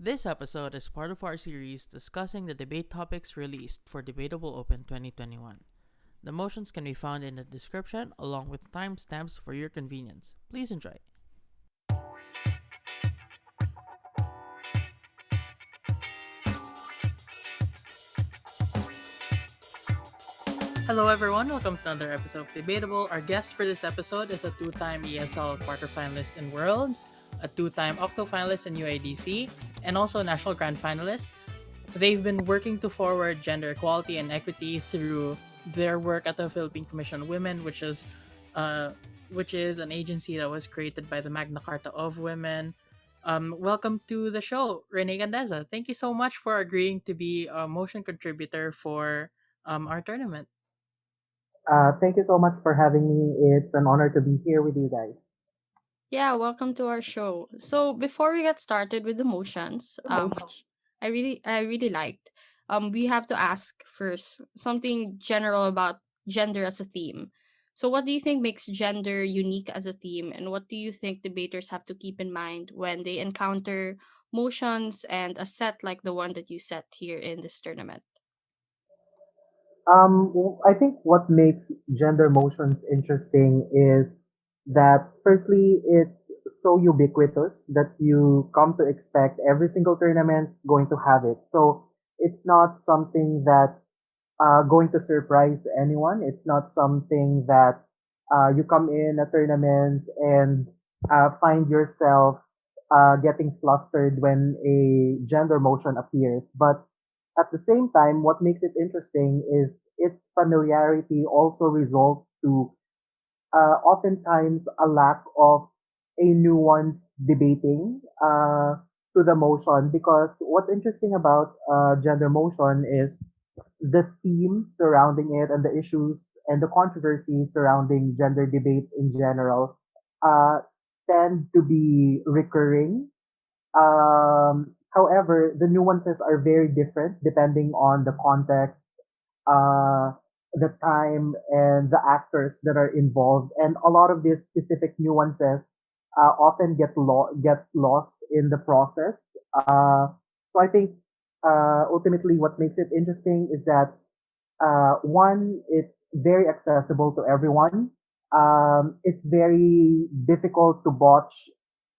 This episode is part of our series discussing the debate topics released for Debatable Open 2021. The motions can be found in the description along with timestamps for your convenience. Please enjoy. Hello everyone, welcome to another episode of Debatable. Our guest for this episode is a two-time ESL quarterfinalist in Worlds, a two-time Octofinalist in UIDC, and also a national grand finalist. They've been working to forward gender equality and equity through their work at the Philippine Commission on Women, which is an agency that was created by the Magna Carta of Women. Welcome to the show, René Gandeza. Thank you so much for agreeing to be a motion contributor for our tournament. Thank you so much for having me. It's an honor to be here with you guys. Yeah, welcome to our show. So before we get started with the motions, which I really liked, we have to ask first something general about gender as a theme. So what do you think makes gender unique as a theme, and what do you think debaters have to keep in mind when they encounter motions and a set like the one that you set here in this tournament? I think what makes gender motions interesting is that firstly, it's so ubiquitous that you come to expect every single tournament's going to have it. So it's not something that's going to surprise anyone. It's not something that you come in a tournament and find yourself getting flustered when a gender motion appears. But at the same time, what makes it interesting is its familiarity also results to oftentimes a lack of a nuanced debating to the motion. Because what's interesting about gender motion is the themes surrounding it and the issues and the controversies surrounding gender debates in general uh, tend to be recurring. However, the nuances are very different depending on the context, uh, the time, and the actors that are involved. And a lot of these specific nuances often gets lost in the process. So I think ultimately what makes it interesting is that one, it's very accessible to everyone. It's very difficult to botch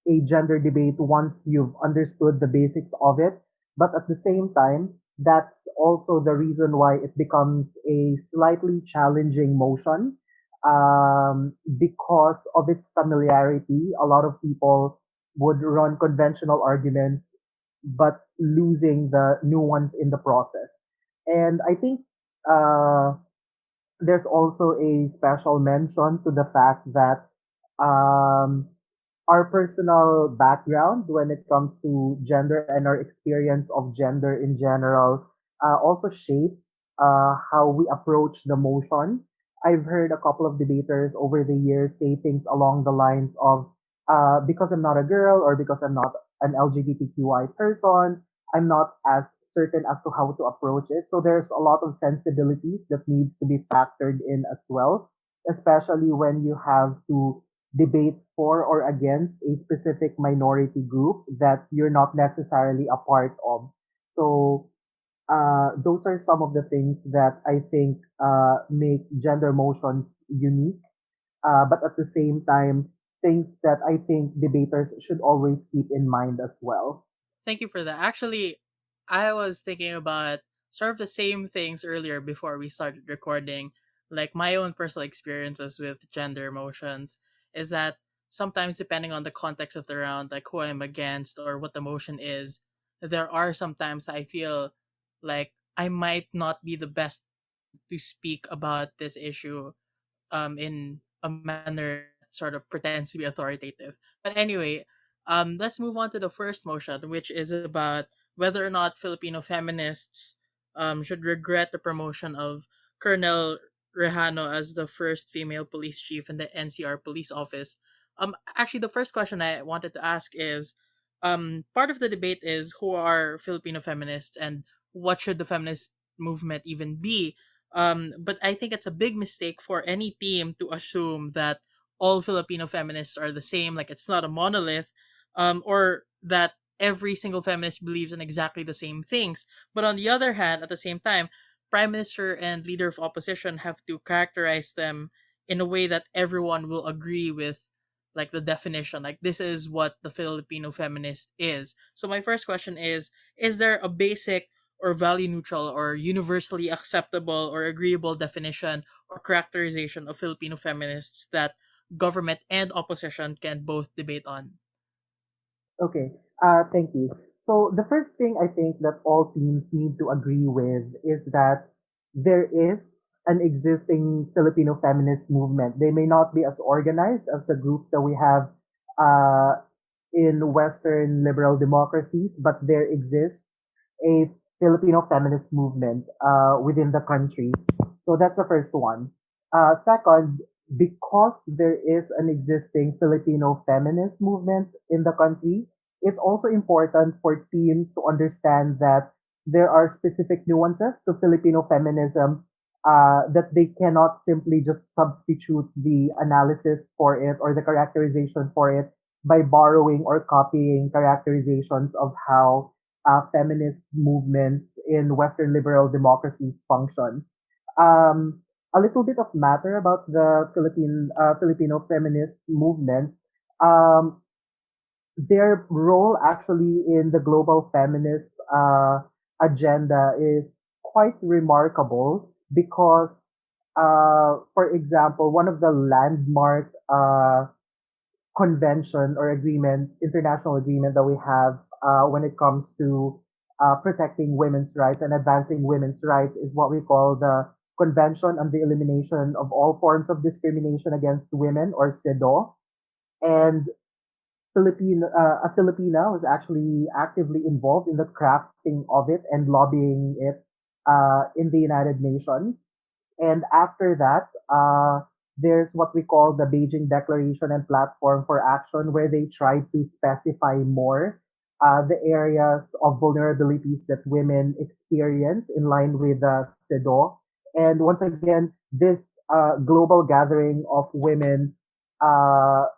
a gender debate once you've understood the basics of it. But at the same time, that's also the reason why it becomes a slightly challenging motion because of its familiarity. A lot of people would run conventional arguments, but losing the nuance in the process. And I think uh, there's also a special mention to the fact that um, our personal background when it comes to gender and our experience of gender in general also shapes how we approach the motion. I've heard a couple of debaters over the years say things along the lines of, because I'm not a girl or because I'm not an LGBTQI person, I'm not as certain as to how to approach it. So there's a lot of sensibilities that needs to be factored in as well, especially when you have to debate for or against a specific minority group that you're not necessarily a part of. So those are some of the things that I think make gender motions unique, but at the same time, things that I think debaters should always keep in mind as well. Thank you for that. Actually, I was thinking about sort of the same things earlier before we started recording. Like my own personal experiences with gender emotions is that sometimes, depending on the context of the round, like who I'm against or what the motion is, there are sometimes I feel like I might not be the best to speak about this issue in a manner that sort of pretends to be authoritative. But anyway, let's move on to the first motion, which is about whether or not Filipino feminists should regret the promotion of Colonel Rejano as the first female police chief in the NCR police office. Actually, the first question I wanted to ask is, part of the debate is who are Filipino feminists and what should the feminist movement even be. But I think it's a big mistake for any team to assume that all Filipino feminists are the same, like it's not a monolith, or that every single feminist believes in exactly the same things. But on the other hand, at the same time, prime minister and leader of opposition have to characterize them in a way that everyone will agree with, like the definition, like this is what the Filipino feminist is. So my first question is there a basic or value neutral or universally acceptable or agreeable definition or characterization of Filipino feminists that government and opposition can both debate on? Okay. Thank you. So the first thing I think that all teams need to agree with is that there is an existing Filipino feminist movement. They may not be as organized as the groups that we have uh, in Western liberal democracies, but there exists a Filipino feminist movement within the country. So that's the first one. Second, because there is an existing Filipino feminist movement in the country, it's also important for teams to understand that there are specific nuances to Filipino feminism that they cannot simply just substitute the analysis for it or the characterization for it by borrowing or copying characterizations of how feminist movements in Western liberal democracies function. Um, a little bit of matter about the Filipino feminist movement. Um, their role actually in the global feminist agenda is quite remarkable because, for example, one of the landmark convention or agreement, international agreement that we have when it comes to protecting women's rights and advancing women's rights is what we call the Convention on the Elimination of All Forms of Discrimination Against Women, or CEDAW. And a Filipina was actually actively involved in the crafting of it and lobbying it in the United Nations. And after that, there's what we call the Beijing Declaration and Platform for Action, where they try to specify more the areas of vulnerabilities that women experience in line with the CEDAW. And once again, this global gathering of women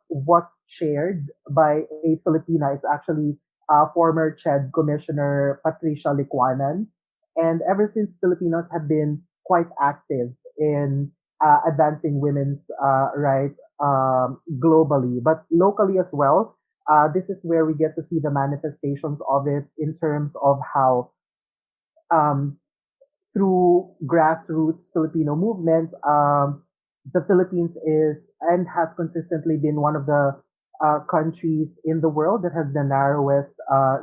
was chaired by a Filipina. It's actually former CHED Commissioner Patricia Licuanan. And ever since, Filipinos have been quite active in advancing women's rights globally, but locally as well. This is where we get to see the manifestations of it in terms of how um, through grassroots Filipino movements, the Philippines is and has consistently been one of the countries in the world that has the narrowest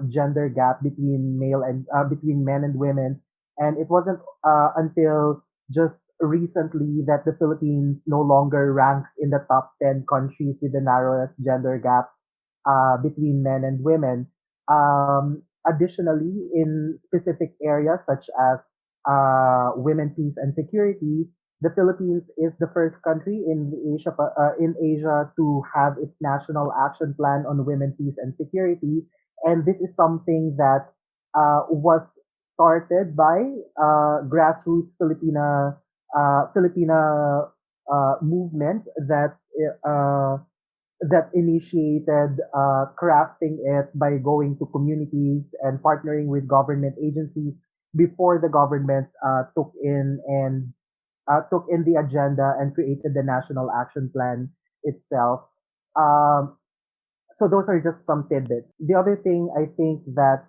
gender gap between male and between men and women. And it wasn't until just recently that the Philippines no longer ranks in the top 10 countries with the narrowest gender gap between men and women. Additionally, in specific areas such as women, peace, and security, the Philippines is the first country in Asia to have its national action plan on women, peace, and security. And this is something that was started by grassroots Filipina movement uh, that initiated crafting it by going to communities and partnering with government agencies before the government took in the agenda and created the national action plan itself. Um, so those are just some tidbits. The other thing I think that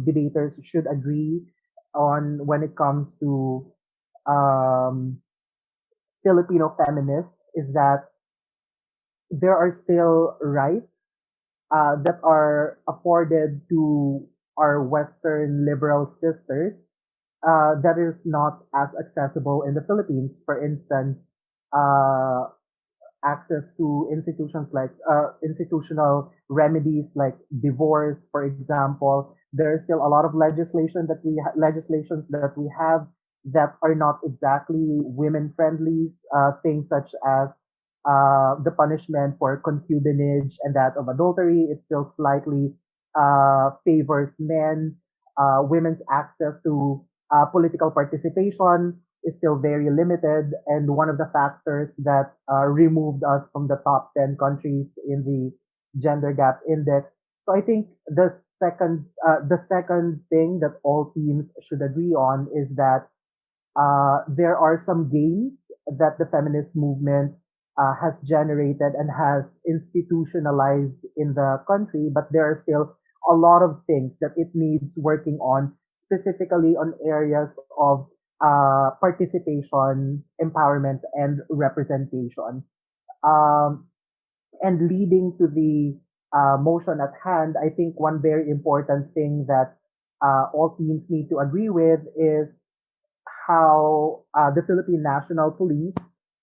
debaters should agree on when it comes to um, Filipino feminists is that there are still rights that are afforded to our Western liberal sisters that is not as accessible in the Philippines. For instance, uh, access to institutions like institutional remedies like divorce, for example. There is still a lot of legislations that we have that are not exactly women friendly. Things such as the punishment for concubinage and that of adultery. It still slightly favors men. Women's access to political participation is still very limited, and one of the factors that removed us from the top 10 countries in the gender gap index. So I think the the second thing that all teams should agree on is that there are some gains that the feminist movement has generated and has institutionalized in the country, but there are still a lot of things that it needs working on, specifically on areas of participation, empowerment, and representation. Um, and leading to the motion at hand, I think one very important thing that all teams need to agree with is how the Philippine National Police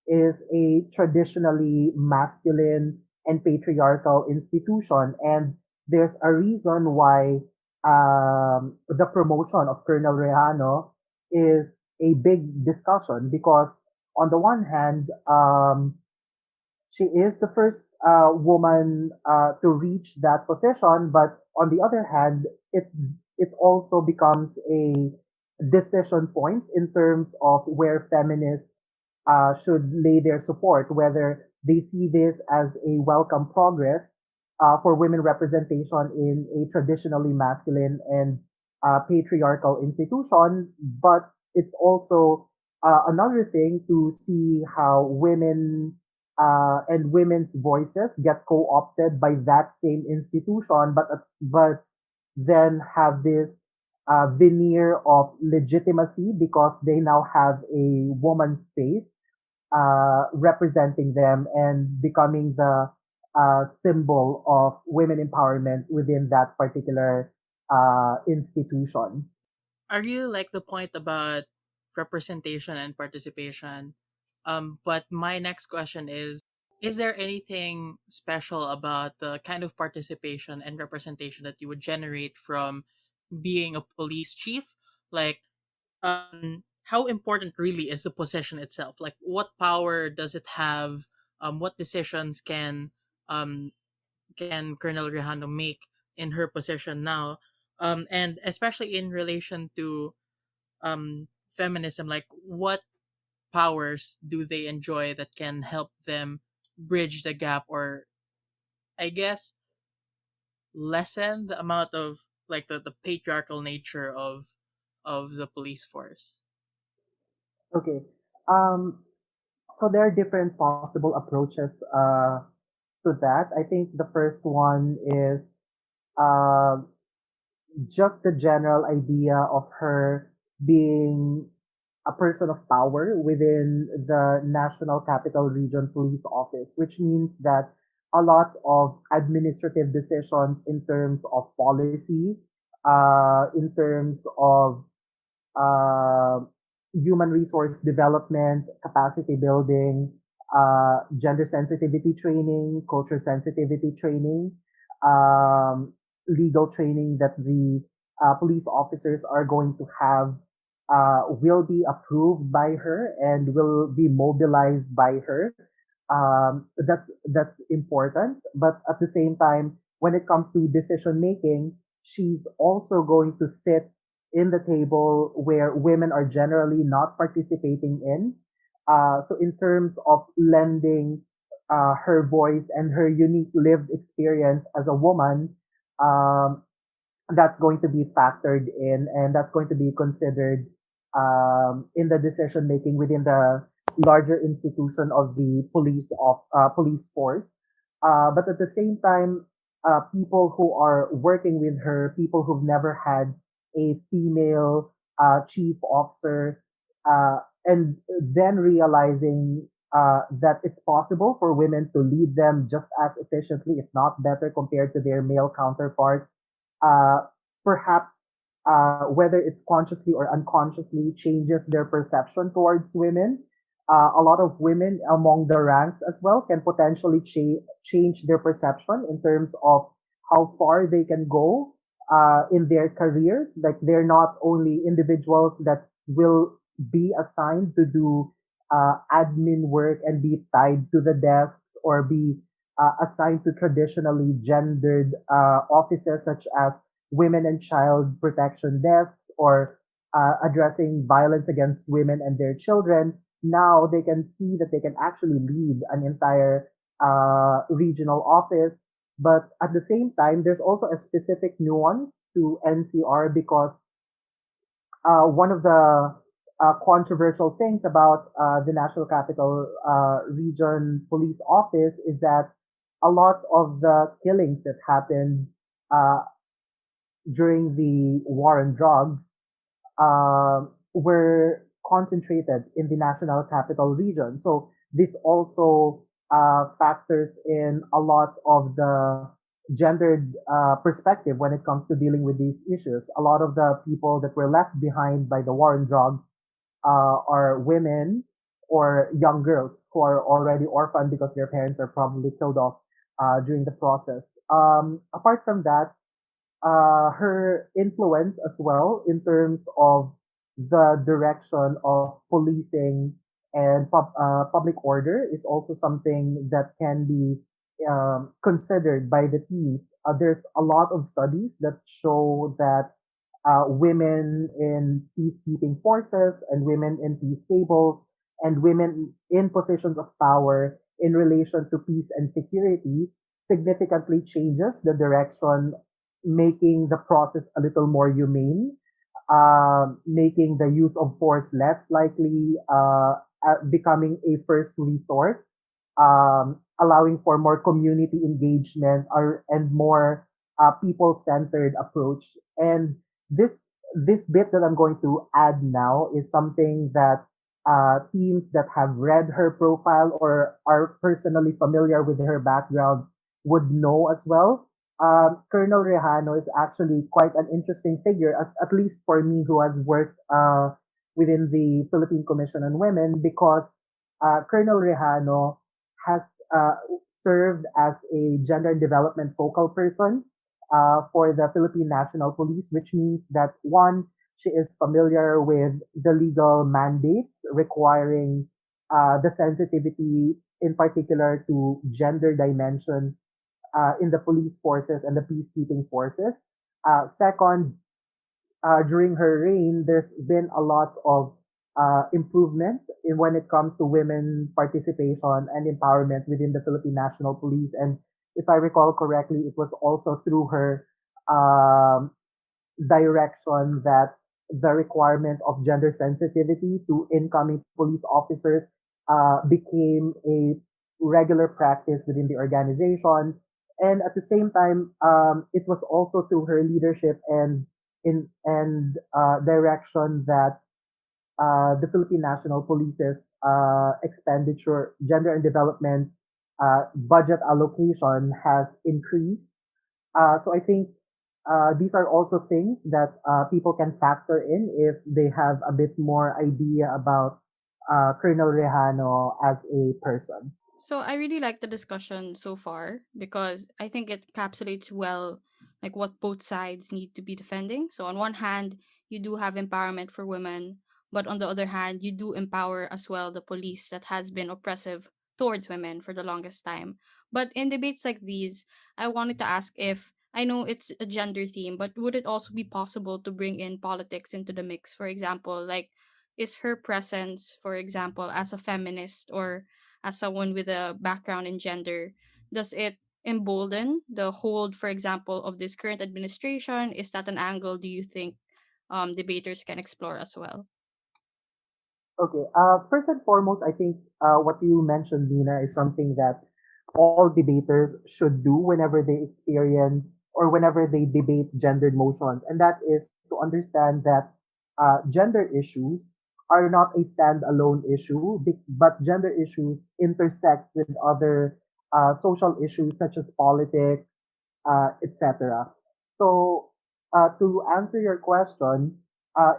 is a traditionally masculine and patriarchal institution. And there's a reason why the promotion of Colonel Rejano is a big discussion because, on the one hand, she is the first woman to reach that position, but on the other hand, it also becomes a decision point in terms of where feminists should lay their support, whether they see this as a welcome progress for women representation in a traditionally masculine and patriarchal institution, but it's also another thing to see how women and women's voices get co-opted by that same institution, but then have this veneer of legitimacy because they now have a woman's face representing them and becoming the symbol of women empowerment within that particular institution. I really like the point about representation and participation. But my next question is there anything special about the kind of participation and representation that you would generate from being a police chief? Like, how important really is the position itself? Like, what power does it have? What decisions um can Colonel Rehano make in her position now? And especially in relation to feminism, like what powers do they enjoy that can help them bridge the gap, or I guess lessen the amount of like the patriarchal nature of the police force? Okay. Um, so there are different possible approaches to that. I think the first one is uh, just the general idea of her being a person of power within the National Capital Region Police Office, which means that a lot of administrative decisions in terms of policy, in terms of uh, human resource development, capacity building, gender sensitivity training, culture sensitivity training, legal training that the police officers are going to have will be approved by her and will be mobilized by her. That's important, but at the same time, when it comes to decision making, she's also going to sit in the table where women are generally not participating in. So in terms of lending her voice and her unique lived experience as a woman, um, that's going to be factored in and that's going to be considered in the decision making within the larger institution of the police force. But at the same time, people who are working with her, people who've never had a female chief officer, and then realizing that it's possible for women to lead them just as efficiently, if not better, compared to their male counterparts. uh, Perhaps whether it's consciously or unconsciously changes their perception towards women. A lot of women among the ranks as well can potentially change their perception in terms of how far they can go in their careers. Like they're not only individuals that will be assigned to do admin work and be tied to the desks or be assigned to traditionally gendered offices such as women and child protection desks or addressing violence against women and their children. Now they can see that they can actually lead an entire regional office. But at the same time, there's also a specific nuance to NCR because one of the controversial things about the National Capital Region Police Office is that a lot of the killings that happened uh, during the war on drugs were concentrated in the National Capital Region. So this also factors in a lot of the gendered perspective when it comes to dealing with these issues. A lot of the people that were left behind by the war on drugs are women or young girls who are already orphaned because their parents are probably killed off during the process. Apart from that, her influence as well in terms of the direction of policing and public order is also something that can be considered by the teams. There's a lot of studies that show that women in peacekeeping forces and women in peace tables and women in positions of power in relation to peace and security significantly changes the direction, making the process a little more humane, making the use of force less likely, becoming a first resort, allowing for more community engagement and more people-centered approach. And this this bit that I'm going to add now is something that teams that have read her profile or are personally familiar with her background would know as well. Colonel Rejano is actually quite an interesting figure, at least for me, who has worked within the Philippine Commission on Women, because Colonel Rejano has uh, served as a gender development focal person for the Philippine National Police, which means that one, she is familiar with the legal mandates requiring the sensitivity, in particular, to gender dimension in the police forces and the peacekeeping forces. Second, during her reign, there's been a lot of improvement in when it comes to women participation and empowerment within the Philippine National Police. And if I recall correctly, it was also through her um, direction that the requirement of gender sensitivity to incoming police officers became a regular practice within the organization. And at the same time, it was also through her leadership and direction that the Philippine National Police's expenditure, gender and development budget allocation has increased. So I think these are also things that people can factor in if they have a bit more idea about Colonel Rejano as a person. So I really like the discussion so far because I think it encapsulates well like what both sides need to be defending. So on one hand, you do have empowerment for women, but on the other hand, you do empower as well the police that has been oppressive towards women for the longest time. But in debates like these, I wanted to ask if I know it's a gender theme, but would it also be possible to bring in politics into the mix? For example, like is her presence, for example, as a feminist or as someone with a background in gender, does it embolden the hold, for example, of this current administration? Is that an angle do you think debaters can explore as well? Okay. First and foremost, I think what you mentioned, Nina, is something that all debaters should do whenever they experience or whenever they debate gendered motions, and that is to understand that gender issues are not a standalone issue, but gender issues intersect with other social issues such as politics, etc. So, to answer your question,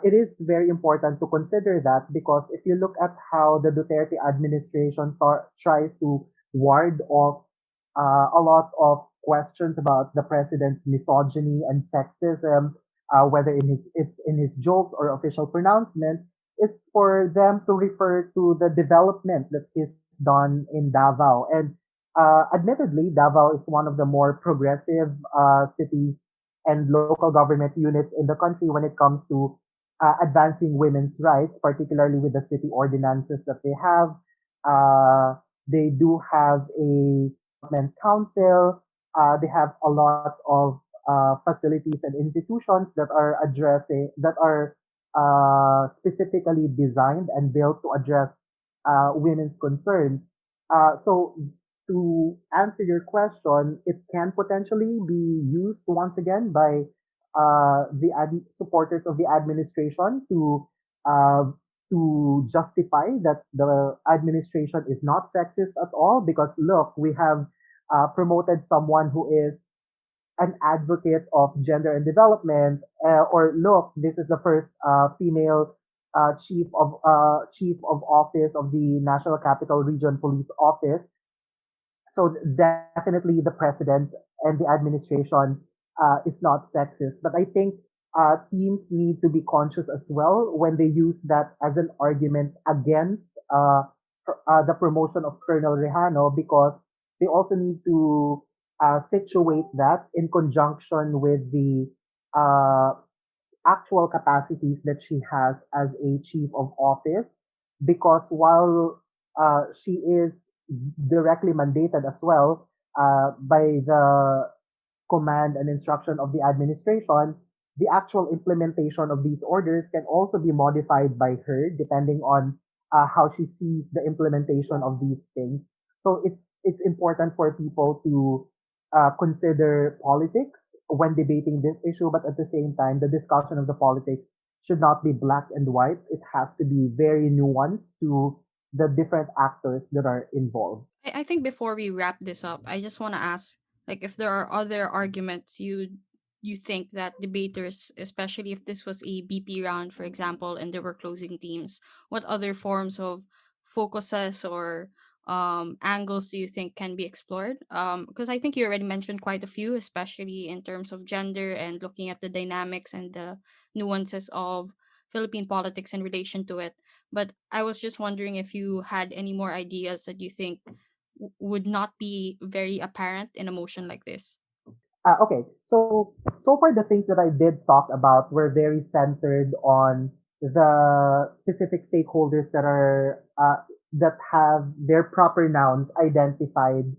it is very important to consider that because if you look at how the Duterte administration tries to ward off a lot of questions about the president's misogyny and sexism, whether it's in his jokes or official pronouncements, is for them to refer to the development that is done in Davao. And admittedly, Davao is one of the more progressive cities and local government units in the country when it comes to advancing women's rights, particularly with the city ordinances that they have. They do have a development council. They have a lot of facilities and institutions that are specifically designed and built to address women's concerns. So to answer your question, it can potentially be used once again by supporters of the administration uh, to justify that the administration is not sexist at all. Because look, we have promoted someone who is an advocate of gender and development, or look, this is the first female chief of office of the National Capital Region Police Office. So definitely the president and the administration is not sexist. But I think teams need to be conscious as well when they use that as an argument against the promotion of Colonel Rejano, because they also need to situate that in conjunction with the uh, actual capacities that she has as a chief of office. Because while she is directly mandated as well by the command and instruction of the administration, the actual implementation of these orders can also be modified by her depending on how she sees the implementation of these things. So it's important for people to consider politics when debating this issue, but at the same time, the discussion of the politics should not be black and white. It has to be very nuanced to the different actors that are involved. I think before we wrap this up, I just want to ask, like, if there are other arguments you think that debaters, especially if this was a BP round, for example, and there were closing teams, what other forms of focuses or angles do you think can be explored? Because I think you already mentioned quite a few, especially in terms of gender and looking at the dynamics and the nuances of Philippine politics in relation to it. But I was just wondering if you had any more ideas that you think would not be very apparent in a motion like this. Okay, so far the things that I did talk about were very centered on the specific stakeholders that have their proper nouns identified.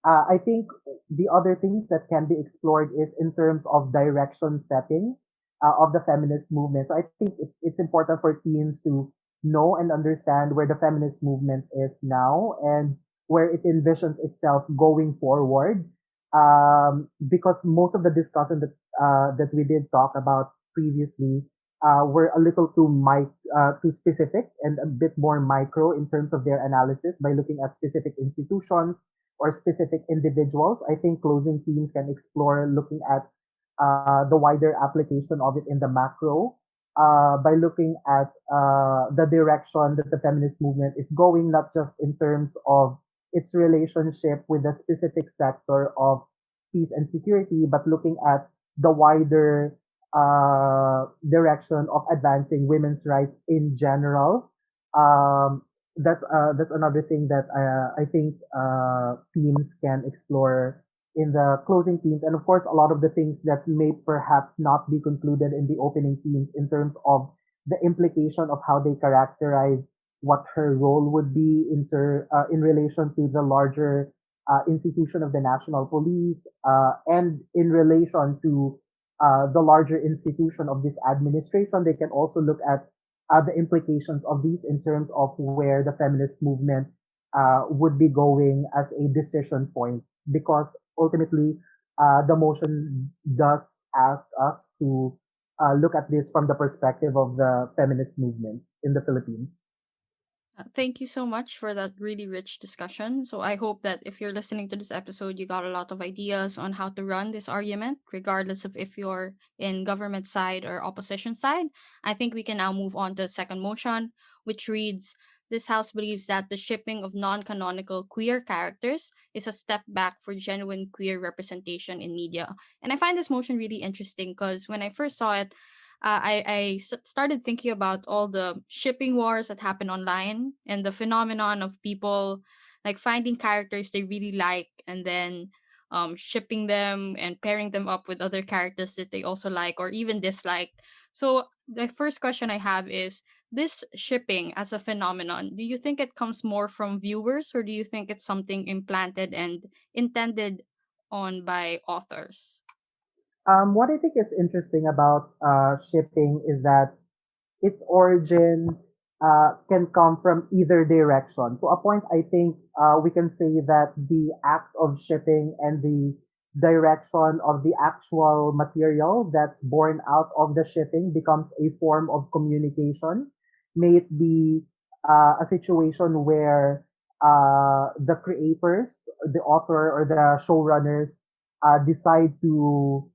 I think the other things that can be explored is in terms of direction setting of the feminist movement. So I think it's important for teens to know and understand where the feminist movement is now and where it envisions itself going forward, because most of the discussion that we did talk about previously were a little too specific and a bit more micro in terms of their analysis by looking at specific institutions or specific individuals. I think closing teams can explore looking at the wider application of it in the macro, by looking at the direction that the feminist movement is going, not just in terms of its relationship with a specific sector of peace and security, but looking at the wider direction of advancing women's rights in general. Um, that's another thing that I think teams can explore in the closing teams, and of course, a lot of the things that may perhaps not be concluded in the opening teams in terms of the implication of how they characterize what her role would be in relation to the larger institution of the national police, and in relation to the larger institution of this administration. They can also look at the implications of these in terms of where the feminist movement would be going as a decision point, because ultimately the motion does ask us to look at this from the perspective of the feminist movement in the Philippines. Thank you so much for that really rich discussion. So I hope that if you're listening to this episode, you got a lot of ideas on how to run this argument, regardless of if you're in government side or opposition side. I think we can now move on to the second motion, which reads: This House believes that the shipping of non canonical queer characters is a step back for genuine queer representation in media. And I find this motion really interesting because when I first saw it, started thinking about all the shipping wars that happen online and the phenomenon of people like finding characters they really like and then shipping them and pairing them up with other characters that they also like or even dislike. So the first question I have is, this shipping as a phenomenon, do you think it comes more from viewers or do you think it's something implanted and intended on by authors? What I think is interesting about shipping is that its origin can come from either direction. To a point, I think we can say that the act of shipping and the direction of the actual material that's born out of the shipping becomes a form of communication. May it be a situation where the creators, the author, or the showrunners decide to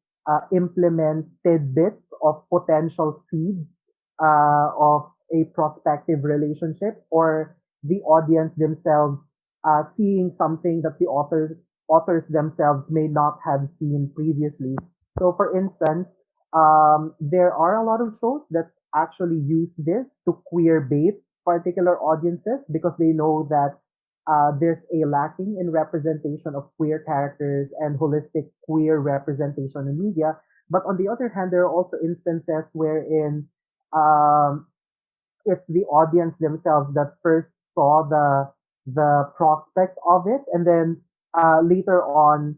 implement tidbits of potential seeds of a prospective relationship, or the audience themselves seeing something that the authors themselves may not have seen previously. So, for instance, there are a lot of shows that actually use this to queer bait particular audiences because they know that there's a lacking in representation of queer characters and holistic queer representation in media. But on the other hand, there are also instances wherein um, it's the audience themselves that first saw the prospect of it, and then later on,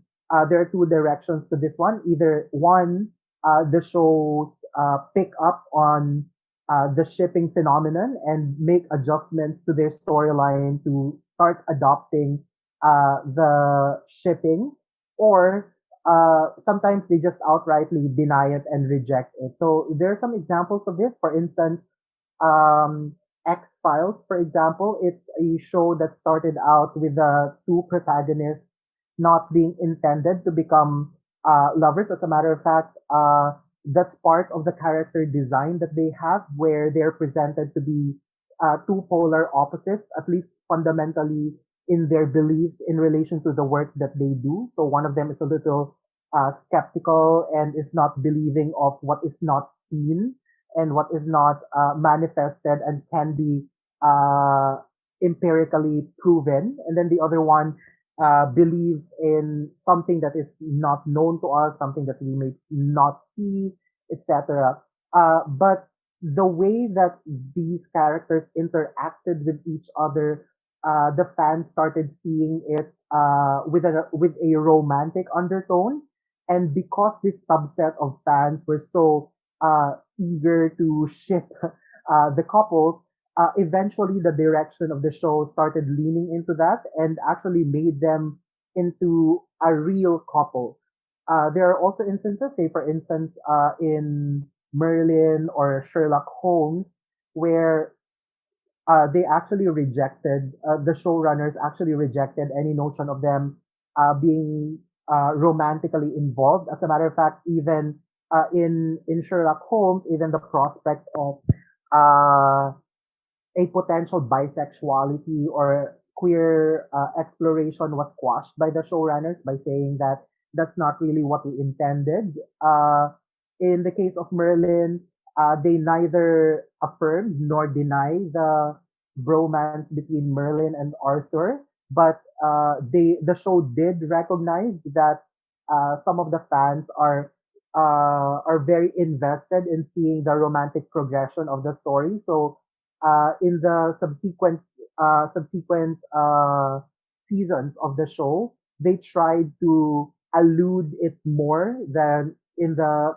there are two directions to this one. Either one, the shows pick up on the shipping phenomenon and make adjustments to their storyline to start adopting the shipping, or sometimes they just outrightly deny it and reject it. So there are some examples of this. For instance, X Files, for example, it's a show that started out with the two protagonists not being intended to become lovers. As a matter of fact, that's part of the character design that they have, where they're presented to be two polar opposites, at least fundamentally in their beliefs in relation to the work that they do. So one of them is a little skeptical and is not believing of what is not seen and what is not manifested and can be uh, empirically proven. And then the other one believes in something that is not known to us, something that we may not see, etc. But the way that these characters interacted with each other, the fans started seeing it with a romantic undertone. And because this subset of fans were so eager to ship the couples, eventually the direction of the show started leaning into that and actually made them into a real couple. There are also instances, say for instance, in Merlin or Sherlock Holmes, where they actually rejected, the showrunners actually rejected any notion of them being romantically involved. As a matter of fact, even in Sherlock Holmes, even the prospect of uh, a potential bisexuality or queer exploration was quashed by the showrunners by saying that that's not really what we intended. In the case of Merlin, they neither affirmed nor deny the bromance between Merlin and Arthur, but the show did recognize that some of the fans are very invested in seeing the romantic progression of the story. So in the subsequent seasons of the show, they tried to allude it more than in the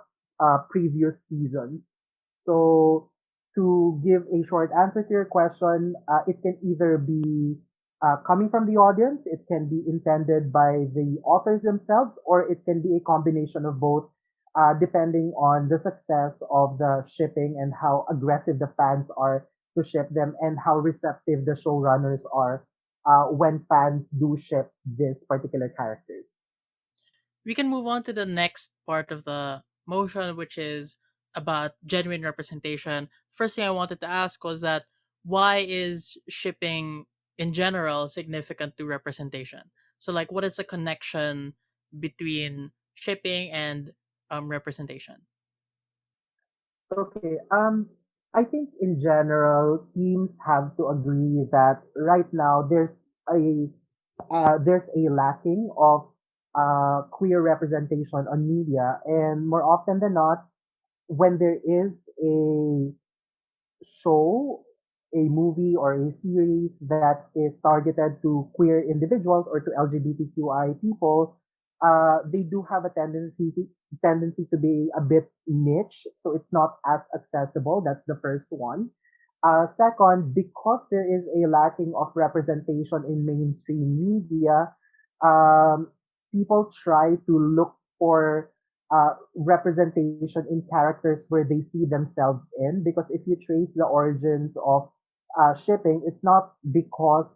previous seasons. So to give a short answer to your question, it can either be coming from the audience, it can be intended by the authors themselves, or it can be a combination of both, depending on the success of the shipping and how aggressive the fans are to ship them and how receptive the showrunners are when fans do ship these particular characters. We can move on to the next part of the motion, which is about genuine representation. First thing I wanted to ask was that why is shipping in general significant to representation? So, like, what is the connection between shipping and representation? Okay. I think in general, teams have to agree that right now a there's a lacking of queer representation on media, and more often than not, when there is a show, a movie, or a series that is targeted to queer individuals or to LGBTQI people, they do have a tendency to be a bit niche, so it's not as accessible. That's the first one. Second, because there is a lacking of representation in mainstream media, um, people try to look for representation in characters where they see themselves in. Because if you trace the origins of shipping, it's not because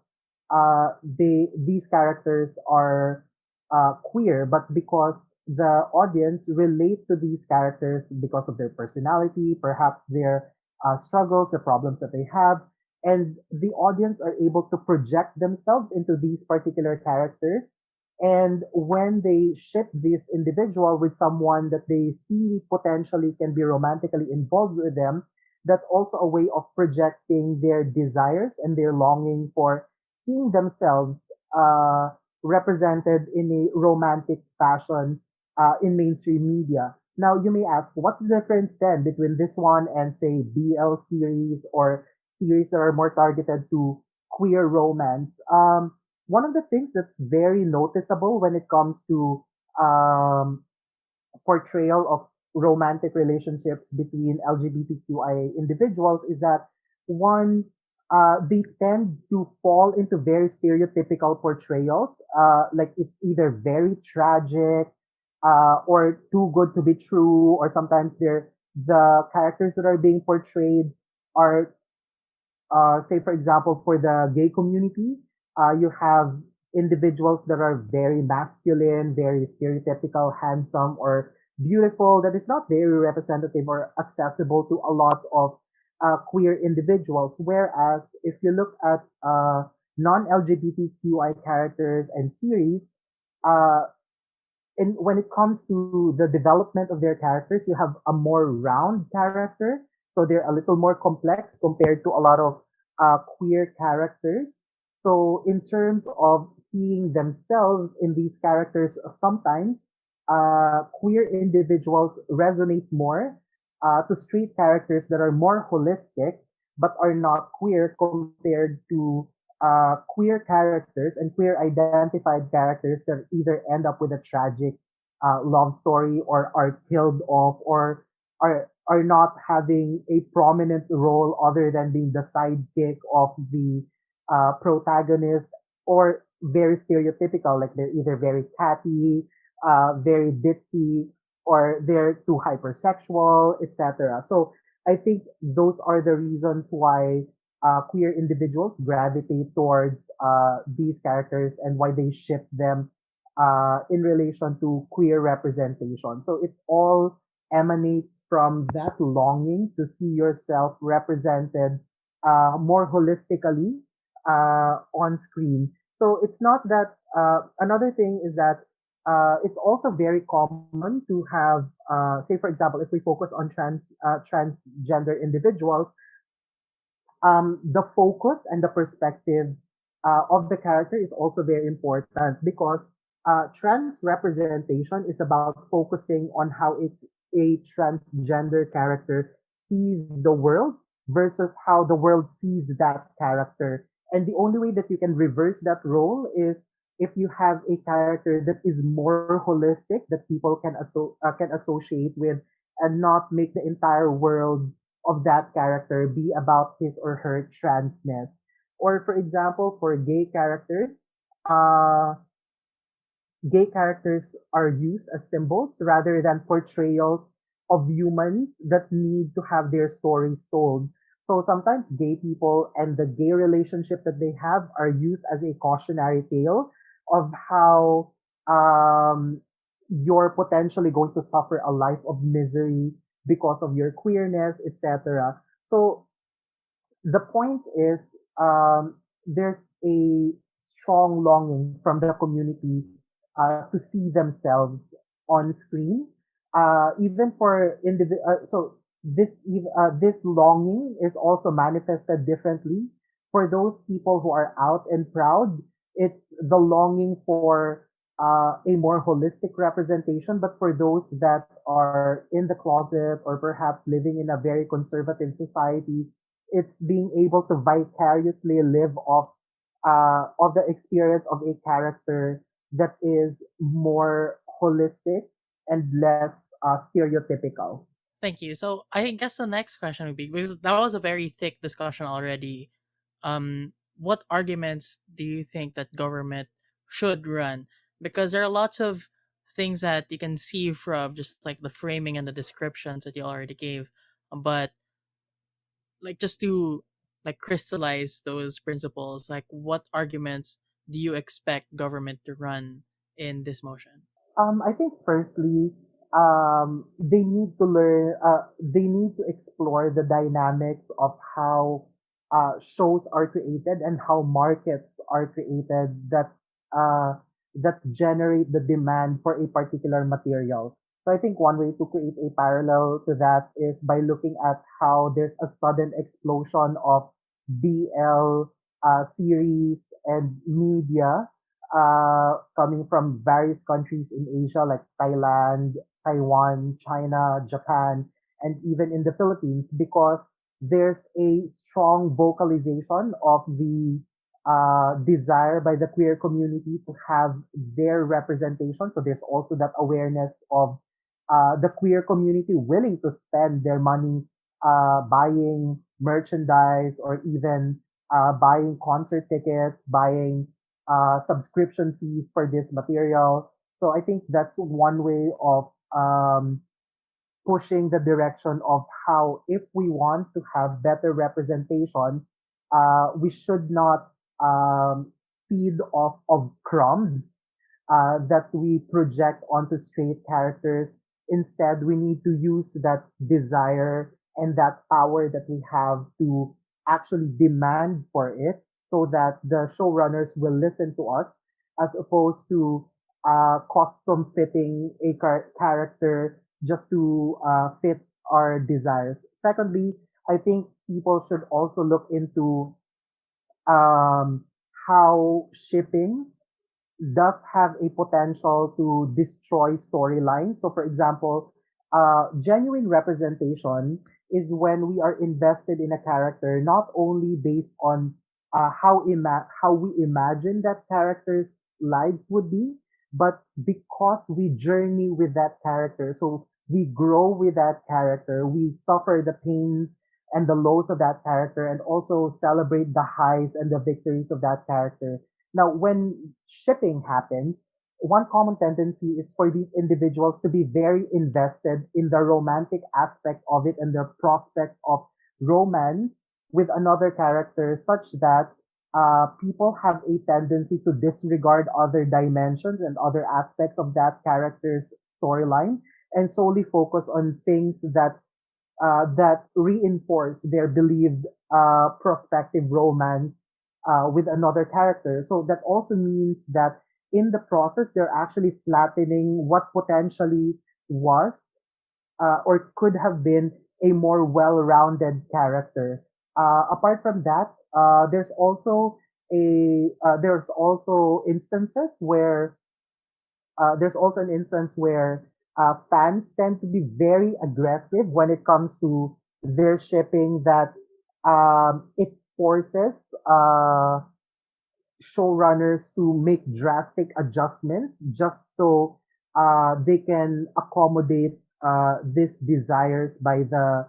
these characters are queer, but because the audience relate to these characters because of their personality, perhaps their struggles, the problems that they have, and the audience are able to project themselves into these particular characters. And when they ship this individual with someone that they see potentially can be romantically involved with them, that's also a way of projecting their desires and their longing for seeing themselves uh, represented in a romantic fashion in mainstream media. Now, you may ask, what's the difference then between this one and, say, BL series or series that are more targeted to queer romance? One of the things that's very noticeable when it comes to um, portrayal of romantic relationships between LGBTQI individuals is that one, they tend to fall into very stereotypical portrayals. Like it's either very tragic, or too good to be true, or sometimes the characters that are being portrayed are say for example for the gay community, you have individuals that are very masculine, very stereotypical, handsome or beautiful, that is not very representative or accessible to a lot of queer individuals. Whereas if you look at non-LGBTQI characters and series, uh, and when it comes to the development of their characters, you have a more round character. So they're a little more complex compared to a lot of queer characters. So in terms of seeing themselves in these characters, sometimes queer individuals resonate more to straight characters that are more holistic but are not queer compared to queer characters and queer identified characters that either end up with a tragic love story or are killed off or are not having a prominent role other than being the sidekick of the protagonist, or very stereotypical, like they're either very catty, very ditzy, or they're too hypersexual, etc. So I think those are the reasons why queer individuals gravitate towards these characters and why they ship them in relation to queer representation. So it all emanates from that longing to see yourself represented more holistically on screen. So it's not that, another thing is that it's also very common to have, say for example, if we focus on transgender individuals, the focus and the perspective of the character is also very important because trans representation is about focusing on how a transgender character sees the world versus how the world sees that character. And the only way that you can reverse that role is if you have a character that is more holistic, that people can associate with, and not make the entire world of that character be about his or her transness. Or for example, for gay characters, uh, gay characters are used as symbols rather than portrayals of humans that need to have their stories told. So sometimes gay people and the gay relationship that they have are used as a cautionary tale of how you're potentially going to suffer a life of misery because of your queerness, etc. So the point is, there's a strong longing from the community to see themselves on screen. Even for so this longing is also manifested differently for those people who are out and proud. It's the longing for a more holistic representation, but for those that are in the closet or perhaps living in a very conservative society, it's being able to vicariously live off of the experience of a character that is more holistic and less stereotypical. Thank you. So I guess the next question would be, because that was a very thick discussion already. What arguments do you think that government should run? Because there are lots of things that you can see from just like the framing and the descriptions that you already gave, but like just to like crystallize those principles, like what arguments do you expect government to run in this motion? I think firstly, they need to they need to explore the dynamics of how shows are created and how markets are created uh, that generate the demand for a particular material. So I think one way to create a parallel to that is by looking at how there's a sudden explosion of BL series and media coming from various countries in Asia like Thailand, Taiwan, China, Japan, and even in the Philippines because there's a strong vocalization of the desire by the queer community to have their representation. So there's also that awareness of the queer community willing to spend their money buying merchandise or even buying concert tickets, buying subscription fees for this material. So I think that's one way of pushing the direction of how, if we want to have better representation, we should not feed off of crumbs that we project onto straight characters. Instead, we need to use that desire and that power that we have to actually demand for it so that the showrunners will listen to us as opposed to custom fitting a character just to fit our desires. Secondly, I think people should also look into um, how shipping does have a potential to destroy storylines. So, for example, genuine representation is when we are invested in a character not only based on how we imagine that character's lives would be, but because we journey with that character. So we grow with that character, we suffer the pains and the lows of that character, and also celebrate the highs and the victories of that character. Now, when shipping happens, one common tendency is for these individuals to be very invested in the romantic aspect of it and the prospect of romance with another character, such that people have a tendency to disregard other dimensions and other aspects of that character's storyline and solely focus on things that reinforce their believed prospective romance with another character. So that also means that in the process, they're actually flattening what potentially was or could have been a more well-rounded character. Apart from that, there's also instances where there's also an instance where fans tend to be very aggressive when it comes to their shipping that it forces showrunners to make drastic adjustments just so they can accommodate these desires by the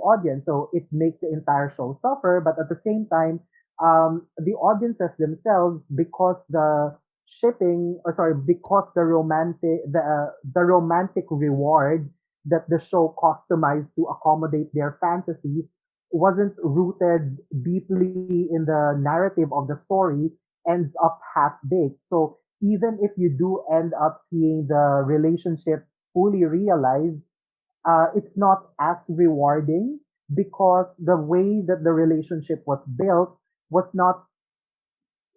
audience. So it makes the entire show suffer, but at the same time, the audiences themselves, because because the romantic reward that the show customized to accommodate their fantasy wasn't rooted deeply in the narrative of the story, ends up half baked. So even if you do end up seeing the relationship fully realized, it's not as rewarding because the way that the relationship was built was not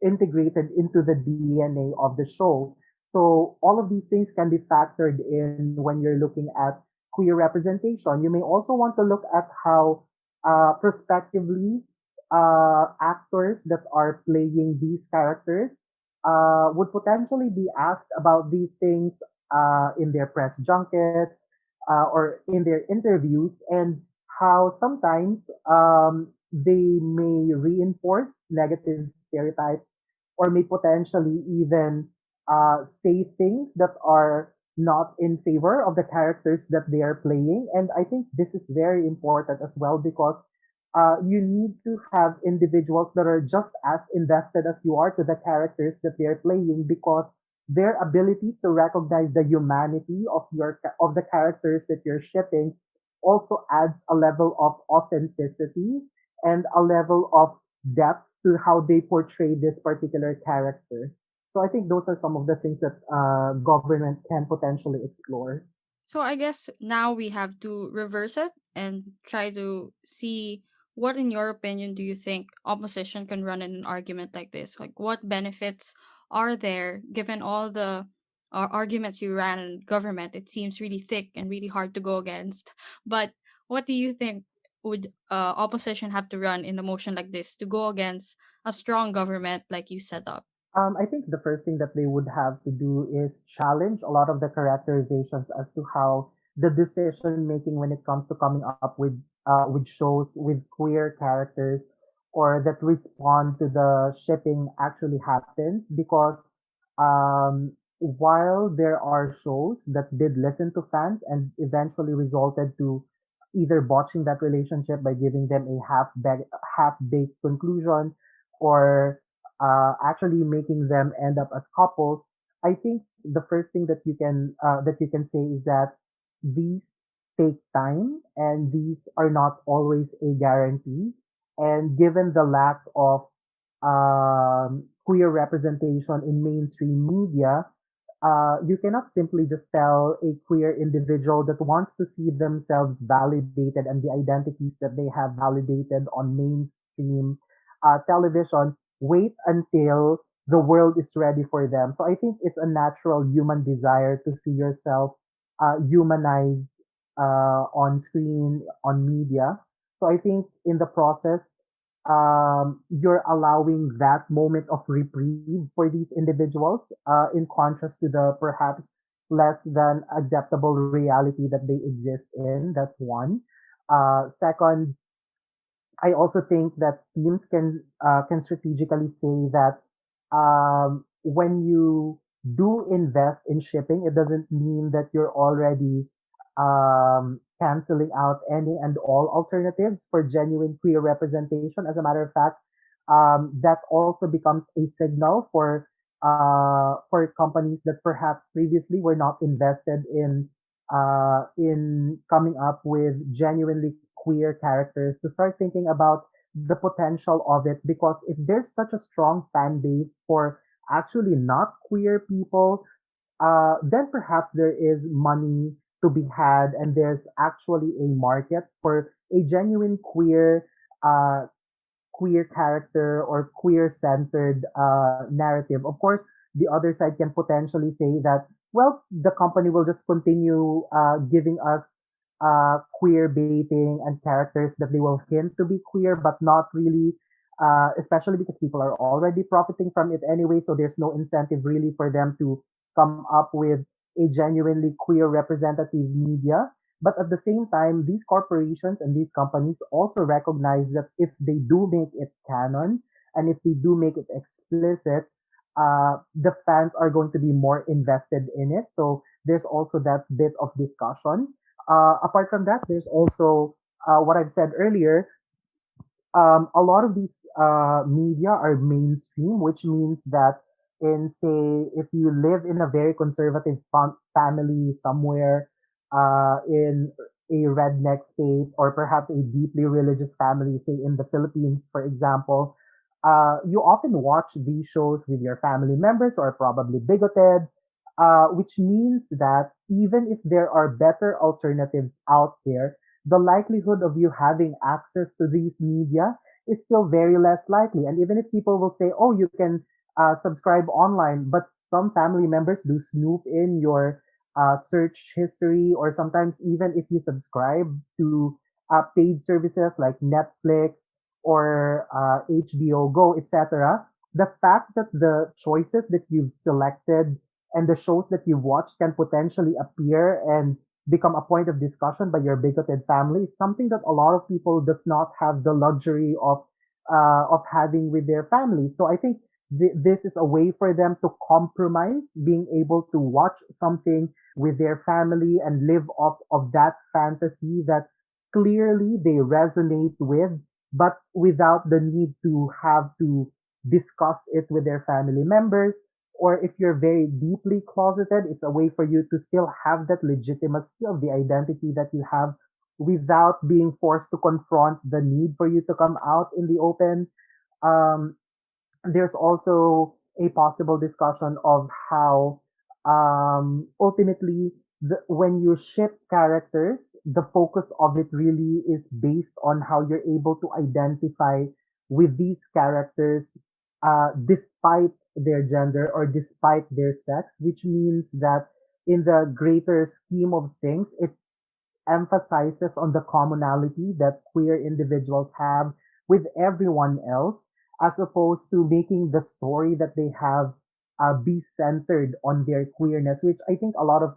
integrated into the DNA of the show. So all of these things can be factored in when you're looking at queer representation. You may also want to look at how prospectively actors that are playing these characters would potentially be asked about these things in their press junkets or in their interviews, and how sometimes they may reinforce negative stereotypes or may potentially even say things that are not in favor of the characters that they are playing. And I think this is very important as well because you need to have individuals that are just as invested as you are to the characters that they're playing because their ability to recognize the humanity of of the characters that you're shipping also adds a level of authenticity and a level of depth to how they portray this particular character. So I think those are some of the things that government can potentially explore. So I guess now we have to reverse it and try to see what, in your opinion, do you think opposition can run in an argument like this? Like, what benefits are there given all the arguments you ran in government? It seems really thick and really hard to go against. But what do you think would opposition have to run in a motion like this to go against a strong government like you set up? I think the first thing that they would have to do is challenge a lot of the characterizations as to how the decision making when it comes to coming up with shows with queer characters or that respond to the shipping actually happens because while there are shows that did listen to fans and eventually resulted to either botching that relationship by giving them a half baked conclusion or actually making them end up as couples, I think the first thing that you can say is that these take time and these are not always a guarantee. And given the lack of queer representation in mainstream media, you cannot simply just tell a queer individual that wants to see themselves validated and the identities that they have validated on mainstream television, wait until the world is ready for them. So I think it's a natural human desire to see yourself humanized on screen, on media. So I think in the process, you're allowing that moment of reprieve for these individuals, in contrast to the perhaps less than acceptable reality that they exist in. That's one. Second, I also think that teams can strategically say that when you do invest in shipping, it doesn't mean that you're already canceling out any and all alternatives for genuine queer representation. As a matter of fact, that also becomes a signal for companies that perhaps previously were not invested in coming up with genuinely queer characters to start thinking about the potential of it because if there's such a strong fan base for actually not queer people, then perhaps there is money to be had and there's actually a market for a genuine uh, queer character or queer centered narrative. Of course, the other side can potentially say that, well, the company will just continue giving us queer baiting and characters that they will hint to be queer, but not really, especially because people are already profiting from it anyway. So there's no incentive really for them to come up with a genuinely queer representative media. But at the same time, these corporations and these companies also recognize that if they do make it canon and if they do make it explicit, the fans are going to be more invested in it. So there's also that bit of discussion. Apart from that, there's also what I've said earlier. A lot of these media are mainstream, which means that in say if you live in a very conservative family somewhere in a redneck state or perhaps a deeply religious family, say in the Philippines, for example, you often watch these shows with your family members or probably bigoted, which means that even if there are better alternatives out there, the likelihood of you having access to these media is still very less likely. And even if people will say, oh, you can subscribe online, but some family members do snoop in your search history, or sometimes even if you subscribe to paid services like Netflix or HBO Go, etc., the fact that the choices that you've selected and the shows that you watch can potentially appear and become a point of discussion by your bigoted family is something that a lot of people does not have the luxury of having with their families. So I think this is a way for them to compromise being able to watch something with their family and live off of that fantasy that clearly they resonate with, but without the need to have to discuss it with their family members. Or if you're very deeply closeted, it's a way for you to still have that legitimacy of the identity that you have without being forced to confront the need for you to come out in the open. Um, there's also a possible discussion of how ultimately when you ship characters, the focus of it really is based on how you're able to identify with these characters despite their gender or despite their sex, which means that in the greater scheme of things, it emphasizes on the commonality that queer individuals have with everyone else, as opposed to making the story that they have be centered on their queerness, which I think a lot of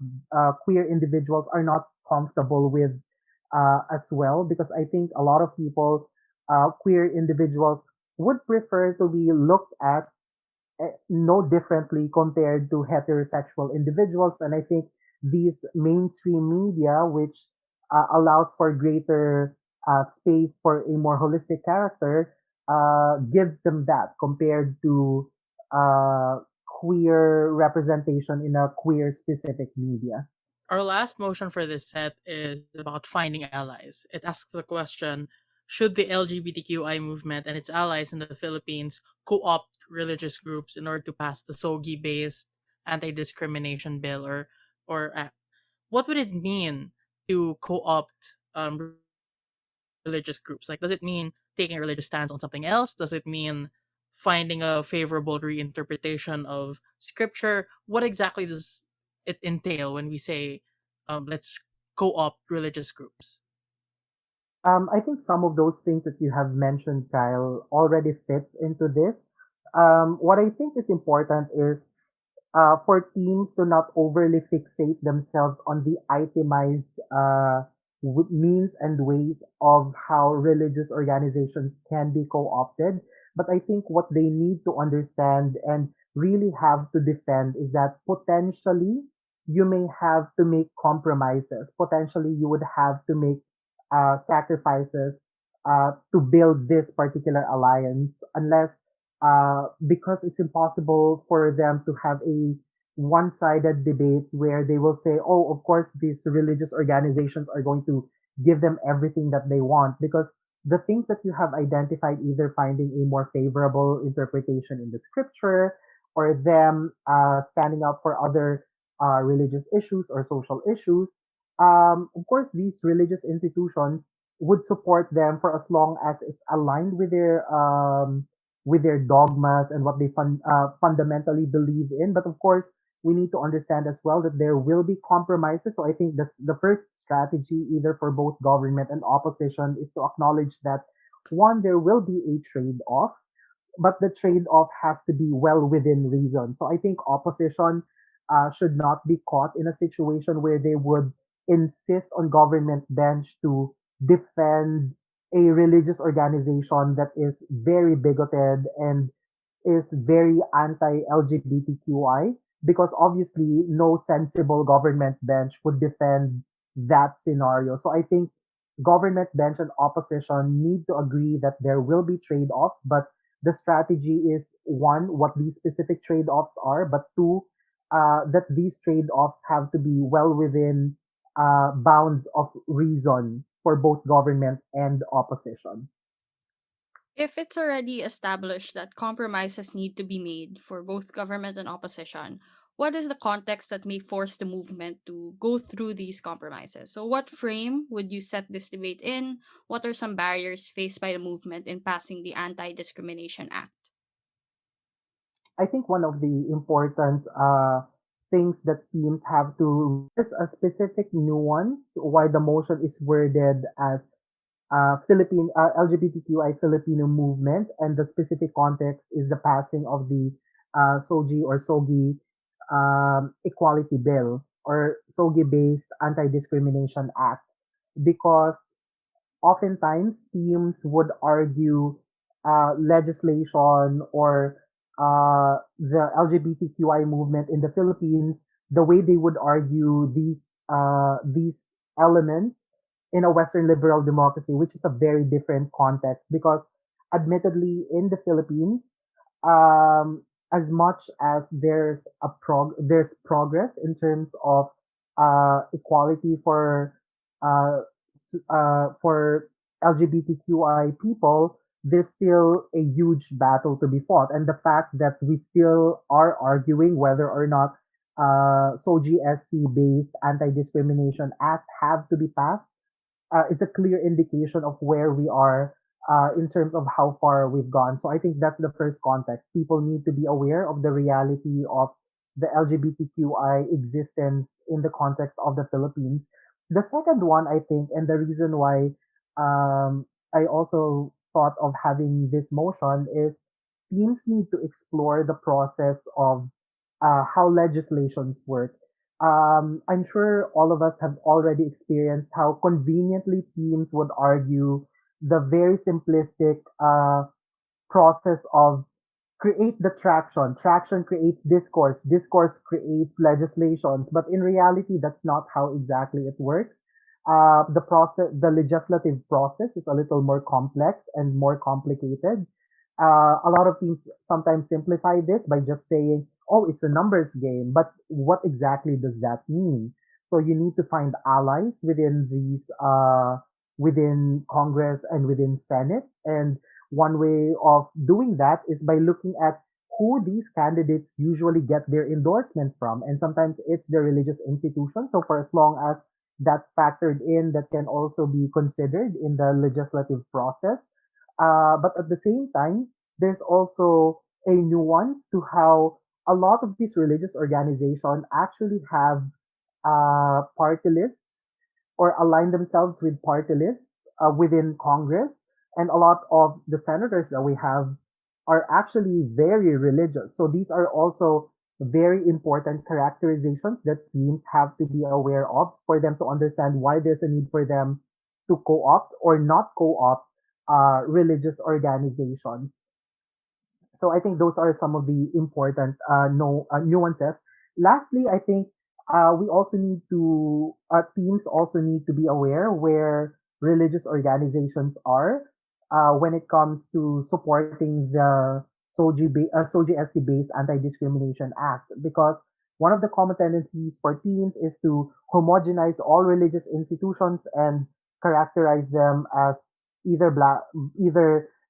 queer individuals are not comfortable with as well, because I think a lot of people, queer individuals, would prefer to be looked at no differently compared to heterosexual individuals. And I think these mainstream media, which allows for greater space for a more holistic character, gives them that compared to uh, queer representation in a queer specific media. Our last motion for this set is about finding allies. It asks the question: should the LGBTQI movement and its allies in the Philippines co opt religious groups in order to pass the SOGIE-based Anti-Discrimination Bill? Or what would it mean to co opt religious groups? Like, does it mean taking a religious stance on something else? Does it mean finding a favorable reinterpretation of scripture? What exactly does it entail when we say, let's co-opt religious groups? I think some of those things that you have mentioned, Kyle, already fits into this. What I think is important is for teams to not overly fixate themselves on the itemized means and ways of how religious organizations can be co-opted. But I think what they need to understand and really have to defend is that potentially you may have to make compromises. Potentially you would have to make sacrifices to build this particular alliance, unless because it's impossible for them to have a one-sided debate where they will say, "Oh, of course, these religious organizations are going to give them everything that they want," because the things that you have identified, either finding a more favorable interpretation in the scripture, or them standing up for other religious issues or social issues, of course, these religious institutions would support them for as long as it's aligned with their dogmas and what they fundamentally believe in. But of course, we need to understand as well that there will be compromises. So I think the first strategy, either for both government and opposition, is to acknowledge that one, there will be a trade off, but the trade-off has to be well within reason. So I think opposition should not be caught in a situation where they would insist on government bench to defend a religious organization that is very bigoted and is very anti-LGBTQI, because obviously no sensible government bench would defend that scenario. So I think government bench and opposition need to agree that there will be trade-offs, but the strategy is one, what these specific trade-offs are, but two, that these trade-offs have to be well within bounds of reason for both government and opposition. If it's already established that compromises need to be made for both government and opposition, what is the context that may force the movement to go through these compromises? So, what frame would you set this debate in? What are some barriers faced by the movement in passing the Anti Discrimination Act? I think one of the important things that teams have to, there's a specific nuance why the motion is worded as Philippine LGBTQI Filipino movement, and the specific context is the passing of the SOGI Equality Bill, or SOGI-based Anti-Discrimination Act, because oftentimes teams would argue legislation or the LGBTQI movement in the Philippines, the way they would argue these elements in a Western liberal democracy, which is a very different context. Because, admittedly, in the Philippines, as much as there's progress in terms of equality for LGBTQI people, there's still a huge battle to be fought. And the fact that we still are arguing whether or not SOGIESC-based Anti-Discrimination Act have to be passed is a clear indication of where we are in terms of how far we've gone. So I think that's the first context. People need to be aware of the reality of the LGBTQI existence in the context of the Philippines. The second one, I think, and the reason why I also thought of having this motion is teams need to explore the process of how legislations work. I'm sure all of us have already experienced how conveniently teams would argue the very simplistic process of create the traction. Traction creates discourse. Discourse creates legislation. But in reality, that's not how exactly it works. The legislative process is a little more complex and more complicated. A lot of teams sometimes simplify this by just saying, "Oh, it's a numbers game." But what exactly does that mean? So you need to find allies within Congress and within Senate, and one way of doing that is by looking at who these candidates usually get their endorsement from. And sometimes it's the religious institution. So for as long as that's factored in, that can also be considered in the legislative process. But at the same time, there's also a nuance to how a lot of these religious organizations actually have party lists or align themselves with party lists within Congress. And a lot of the senators that we have are actually very religious. So these are also very important characterizations that teams have to be aware of for them to understand why there's a need for them to co-opt or not co-opt religious organizations. So I think those are some of the important no nuances. Lastly, I think we also need to teams also need to be aware where religious organizations are when it comes to supporting the SOGIESC-based Anti-Discrimination Act, because one of the common tendencies for teams is to homogenize all religious institutions and characterize them as either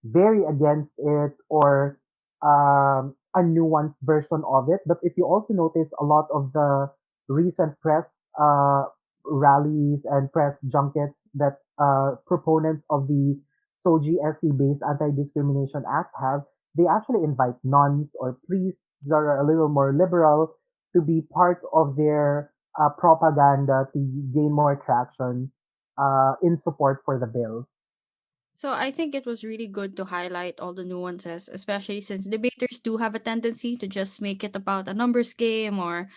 very against it or a nuanced version of it. But if you also notice, a lot of the recent press rallies and press junkets that proponents of the SOGIESC-based Anti-Discrimination Act have, they actually invite nuns or priests that are a little more liberal to be part of their propaganda to gain more traction in support for the bill. So I think it was really good to highlight all the nuances, especially since debaters do have a tendency to just make it about a numbers game or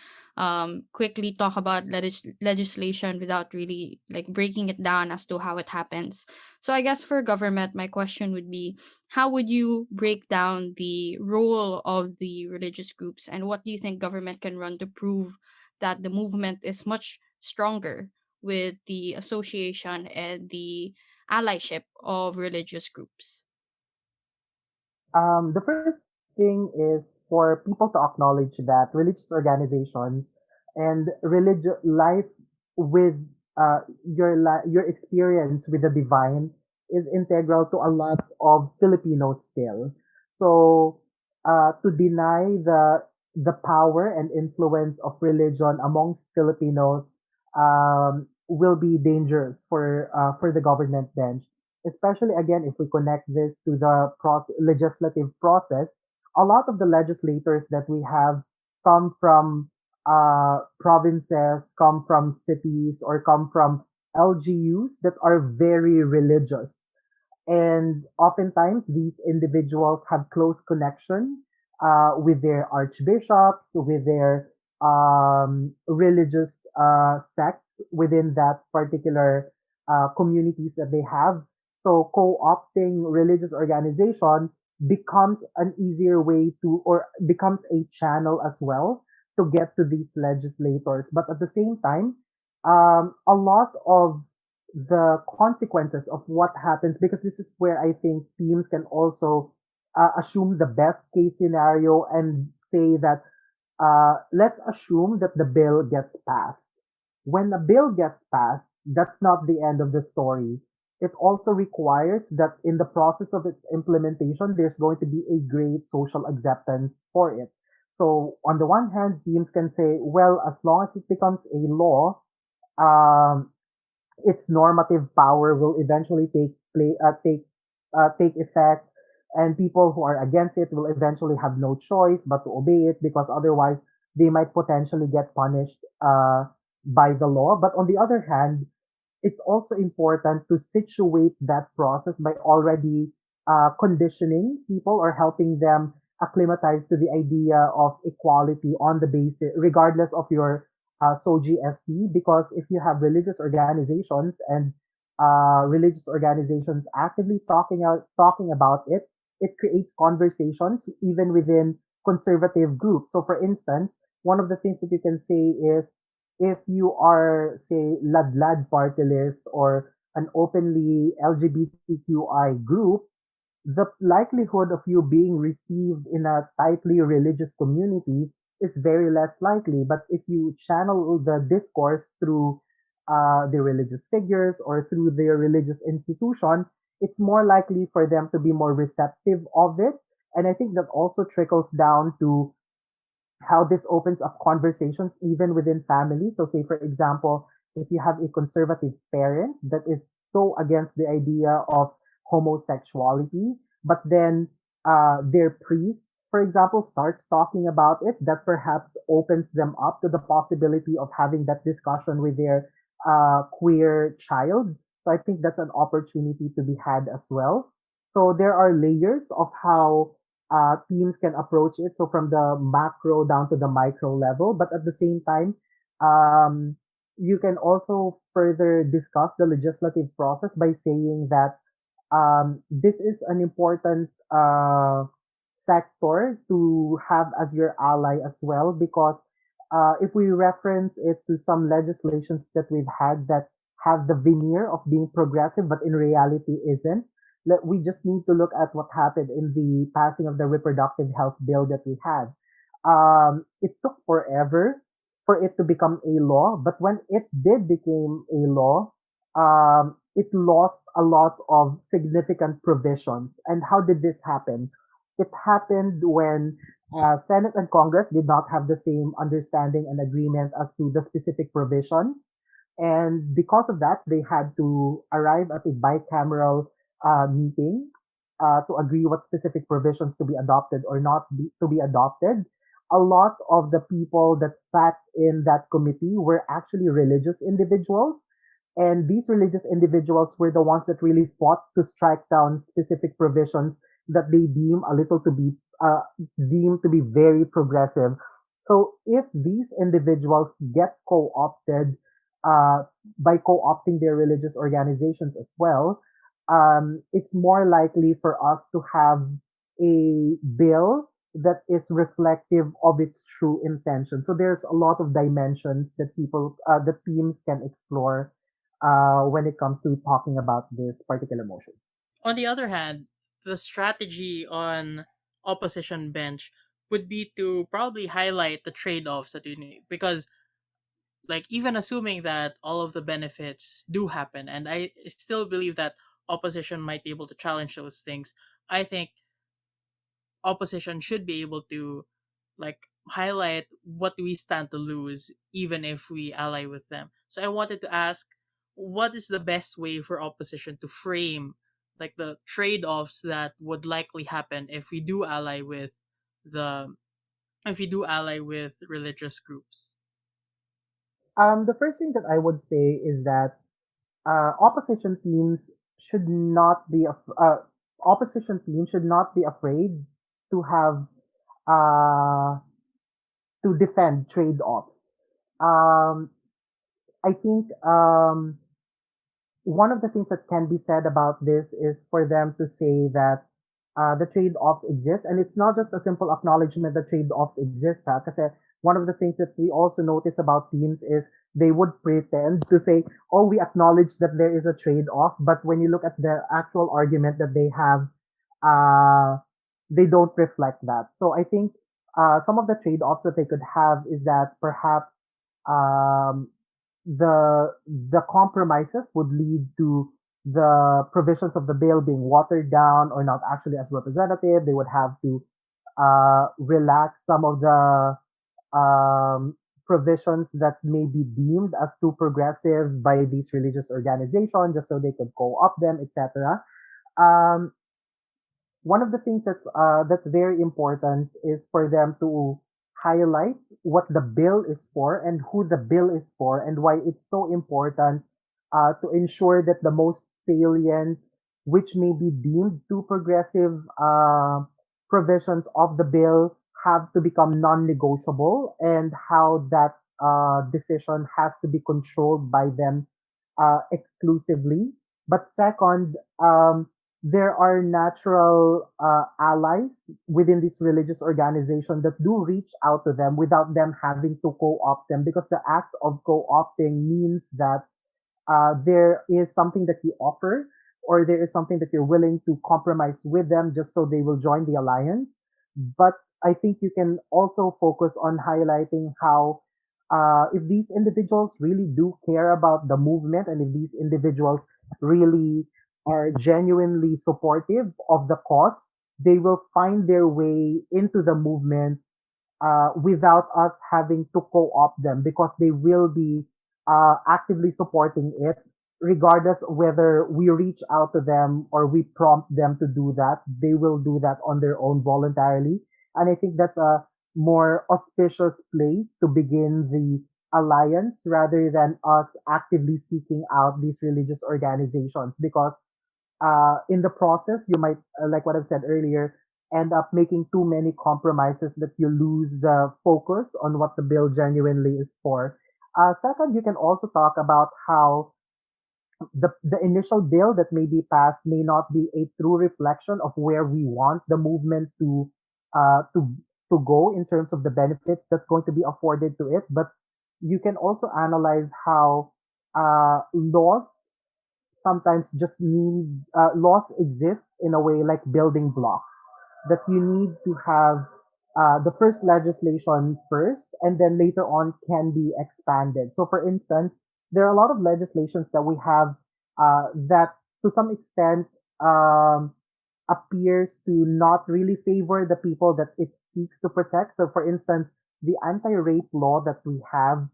quickly talk about legislation without really like breaking it down as to how it happens. So I guess for government, my question would be, how would you break down the role of the religious groups, and what do you think government can run to prove that the movement is much stronger with the association and the allyship of religious groups? The first thing is for people to acknowledge that religious organizations and religious life with your experience with the divine is integral to a lot of Filipinos still. So to deny the power and influence of religion amongst Filipinos will be dangerous for the government bench, especially again if we connect this to the legislative process. A lot of the legislators that we have come from provinces, come from cities, or come from LGUs that are very religious. And oftentimes, these individuals have close connection with their archbishops, with their religious sects within that particular communities that they have. So co-opting religious organization becomes an easier way to, or becomes a channel as well to get to these legislators. But at the same time, a lot of the consequences of what happens, because this is where I think teams can also assume the best case scenario and say that let's assume that the bill gets passed. When a bill gets passed, that's not the end of the story. It also requires that in the process of its implementation, there's going to be a great social acceptance for it. So on the one hand, teams can say, well, as long as it becomes a law, um, its normative power will eventually take effect, and people who are against it will eventually have no choice but to obey it, because otherwise they might potentially get punished by the law. But on the other hand, it's also important to situate that process by already conditioning people or helping them acclimatize to the idea of equality on the basis, regardless of your SOGIESC. Because if you have religious organizations and religious organizations actively talking about it, it creates conversations even within conservative groups. So, for instance, one of the things that you can say is, if you are, say, Ladlad party list or an openly LGBTQI group, the likelihood of you being received in a tightly religious community is very less likely. But if you channel the discourse through the religious figures or through their religious institution, it's more likely for them to be more receptive of it. And I think that also trickles down to how this opens up conversations even within families. So, say, for example, if you have a conservative parent that is so against the idea of homosexuality, but then their priest, for example, starts talking about it, that perhaps opens them up to the possibility of having that discussion with their queer child. So, I think that's an opportunity to be had as well. So, there are layers of how teams can approach it. So from the macro down to the micro level, but at the same time, um, you can also further discuss the legislative process by saying that this is an important sector to have as your ally as well, because if we reference it to some legislations that we've had that have the veneer of being progressive, but in reality isn't, we just need to look at what happened in the passing of the reproductive health bill that we had. It took forever for it to become a law, but when it did become a law, it lost a lot of significant provisions. And how did this happen? It happened when Senate and Congress did not have the same understanding and agreement as to the specific provisions. And because of that, they had to arrive at a bicameral meeting to agree what specific provisions to be adopted or not to be adopted. A lot of the people that sat in that committee were actually religious individuals, and these religious individuals were the ones that really fought to strike down specific provisions that they uh, deem to be very progressive. So if these individuals get co-opted uh, by co-opting their religious organizations as well, it's more likely for us to have a bill that is reflective of its true intention. So there's a lot of dimensions that the teams can explore when it comes to talking about this particular motion. On the other hand, the strategy on opposition bench would be to probably highlight the trade-offs that you need, because like even assuming that all of the benefits do happen, and I still believe that opposition might be able to challenge those things, I think opposition should be able to like highlight what we stand to lose even if we ally with them. So I wanted to ask, what is the best way for opposition to frame like the trade-offs that would likely happen the if we do ally with religious groups? The first thing that I would say is that opposition teams should not be opposition teams should not be afraid to have uh, to defend trade-offs. Um, I think one of the things that can be said about this is for them to say that the trade-offs exist, and it's not just a simple acknowledgement that trade-offs exist. Ha? Kasi one of the things that we also notice about teams is they would pretend to say, "Oh, we acknowledge that there is a trade-off," but when you look at the actual argument that they have, uh, they don't reflect that. So I think some of the trade-offs that they could have is that perhaps um, the compromises would lead to the provisions of the bill being watered down or not actually as representative. They would have to relax some of the provisions that may be deemed as too progressive by these religious organizations just so they could co-opt them, etc. Um, One of the things that's very important is for them to highlight what the bill is for and who the bill is for and why it's so important to ensure that the most salient, which may be deemed too progressive provisions of the bill have to become non-negotiable and how that decision has to be controlled by them exclusively. But second, there are natural allies within this religious organization that do reach out to them without them having to co-opt them because the act of co-opting means that there is something that you offer or there is something that you're willing to compromise with them just so they will join the alliance. But I think you can also focus on highlighting how if these individuals really do care about the movement and if these individuals really are genuinely supportive of the cause, they will find their way into the movement without us having to co-opt them because they will be actively supporting it regardless of whether we reach out to them or we prompt them to do that. They will do that on their own voluntarily. And I think that's a more auspicious place to begin the alliance rather than us actively seeking out these religious organizations because in the process, you might, like what I've said earlier, end up making too many compromises that you lose the focus on what the bill genuinely is for. Second, you can also talk about how the initial bill that may be passed may not be a true reflection of where we want the movement uh, to to go in terms of the benefits that's going to be afforded to it. But you can also analyze how laws sometimes just need laws exist in a way like building blocks that you need to have the first legislation first and then later on can be expanded. So for instance, there are a lot of legislations that we have that to some extent um, appears to not really favor the people that it seeks to protect. So, for instance, the anti-rape law that we have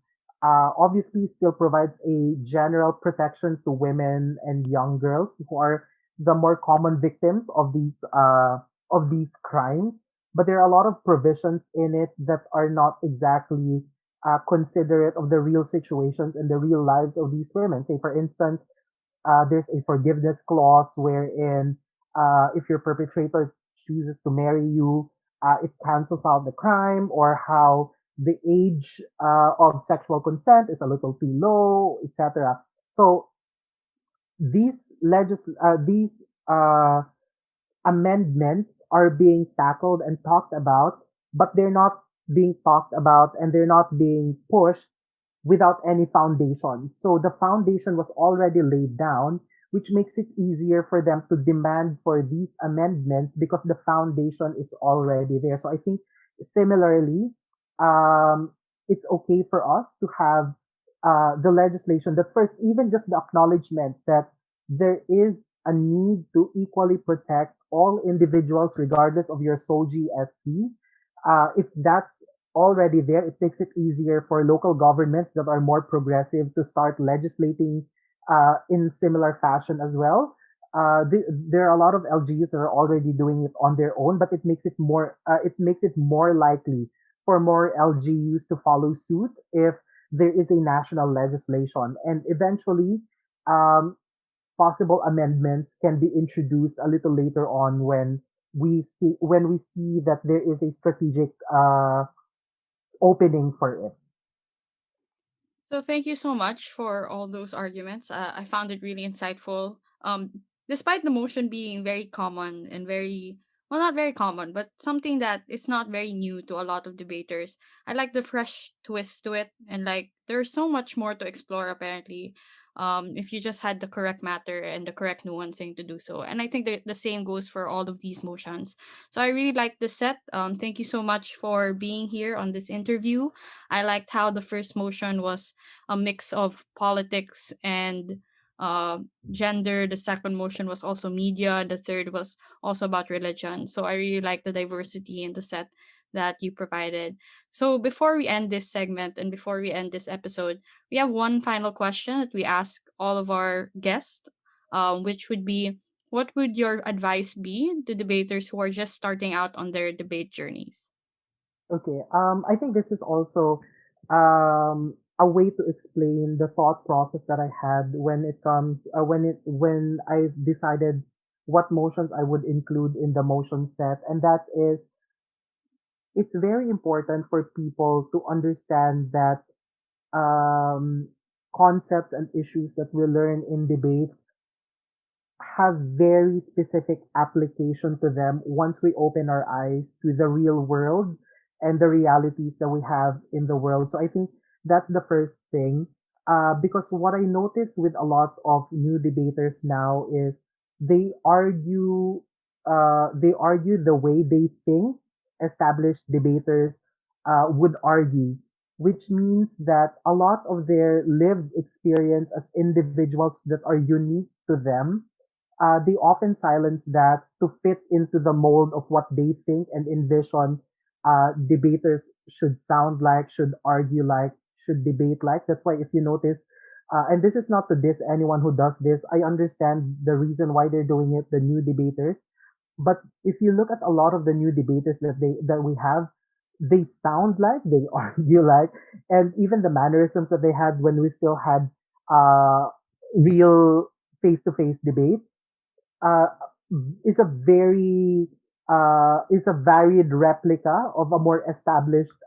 obviously still provides a general protection to women and young girls who are the more common victims of these crimes. But there are a lot of provisions in it that are not exactly considerate of the real situations and the real lives of these women. Say, for instance, there's a forgiveness clause wherein if your perpetrator chooses to marry you, it cancels out the crime, or how the age of sexual consent is a little too low, etc. So these these uh, amendments are being tackled and talked about, but they're not being talked about and they're not being pushed without any foundation. So the foundation was already laid down, which makes it easier for them to demand for these amendments because the foundation is already there. So I think similarly, um, it's okay for us to have the legislation that first, even just the acknowledgement that there is a need to equally protect all individuals regardless of your SOGIESC. If that's already there, it makes it easier for local governments that are more progressive to start legislating in similar fashion as well. There are a lot of LGUs that are already doing it on their own, but it makes it more likely for more LGUs to follow suit if there is a national legislation, and eventually um, possible amendments can be introduced a little later on when we see that there is a strategic opening for it. So thank you so much for all those arguments. I found it really insightful. Despite the motion being very common and very well, not very common, but something that is not very new to a lot of debaters. I like the fresh twist to it, and like there's so much more to explore apparently. If you just had the correct matter and the correct nuancing to do so. And I think the same goes for all of these motions. So I really like the set. Thank you so much for being here on this interview. I liked how the first motion was a mix of politics and uh, gender. The second motion was also media. And the third was also about religion. So I really like the diversity in the set that you provided. So before we end this segment and before we end this episode, we have one final question that we ask all of our guests, which would be, what would your advice be to debaters who are just starting out on their debate journeys? Okay. I think this is also a way to explain the thought process that I had when it comes when I decided what motions I would include in the motion set, and that is it's very important for people to understand that um, concepts and issues that we learn in debate have very specific application to them once we open our eyes to the real world and the realities that we have in the world. So I think that's the first thing. Because what I notice with a lot of new debaters now is they argue, they argue the way they think established debaters would argue, which means that a lot of their lived experience as individuals that are unique to them, they often silence that to fit into the mold of what they think and envision debaters should sound like, should argue like, should debate like. That's why if you notice, and this is not to diss anyone who does this, I understand the reason why they're doing it, the new debaters. But if you look at a lot of the new debaters that we have, they sound like, they argue like, and even the mannerisms that they had when we still had real face-to-face debate uh, is a very is a varied replica of a more established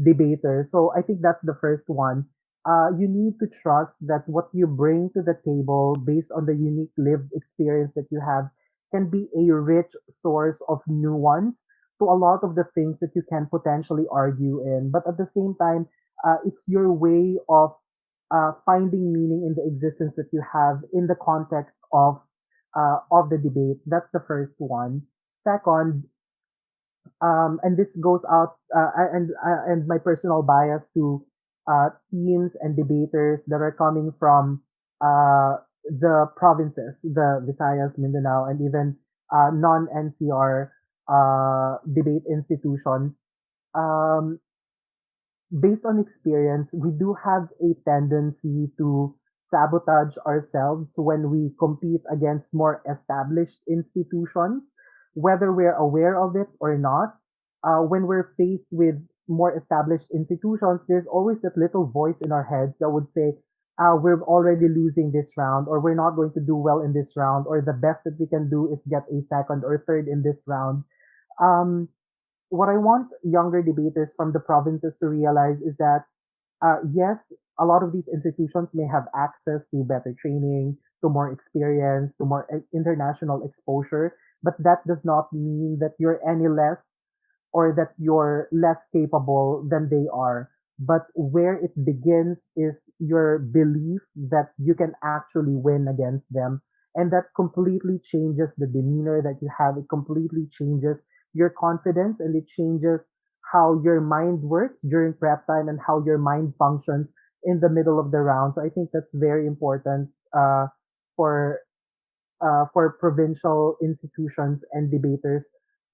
debater. So I think that's the first one. You need to trust that what you bring to the table, based on the unique lived experience that you have, can be a rich source of nuance to a lot of the things that you can potentially argue in. But at the same time, it's your way of finding meaning in the existence that you have in the context of the debate. That's the first one. Second, and this goes out and my personal bias to teams and debaters that are coming from the provinces, the Visayas, Mindanao, and even non-NCR debate institutions. Um, Based on experience, we do have a tendency to sabotage ourselves when we compete against more established institutions, whether we're aware of it or not. When we're faced with more established institutions, there's always that little voice in our heads that would say, we're already losing this round, or we're not going to do well in this round, or the best that we can do is get a second or third in this round. Um, what I want younger debaters from the provinces to realize is that, yes, a lot of these institutions may have access to better training, to more experience, to more international exposure, but that does not mean that you're any less or that you're less capable than they are. But where it begins is your belief that you can actually win against them. And that completely changes the demeanor that you have. It completely changes your confidence and it changes how your mind works during prep time and how your mind functions in the middle of the round. So I think that's very important for for provincial institutions and debaters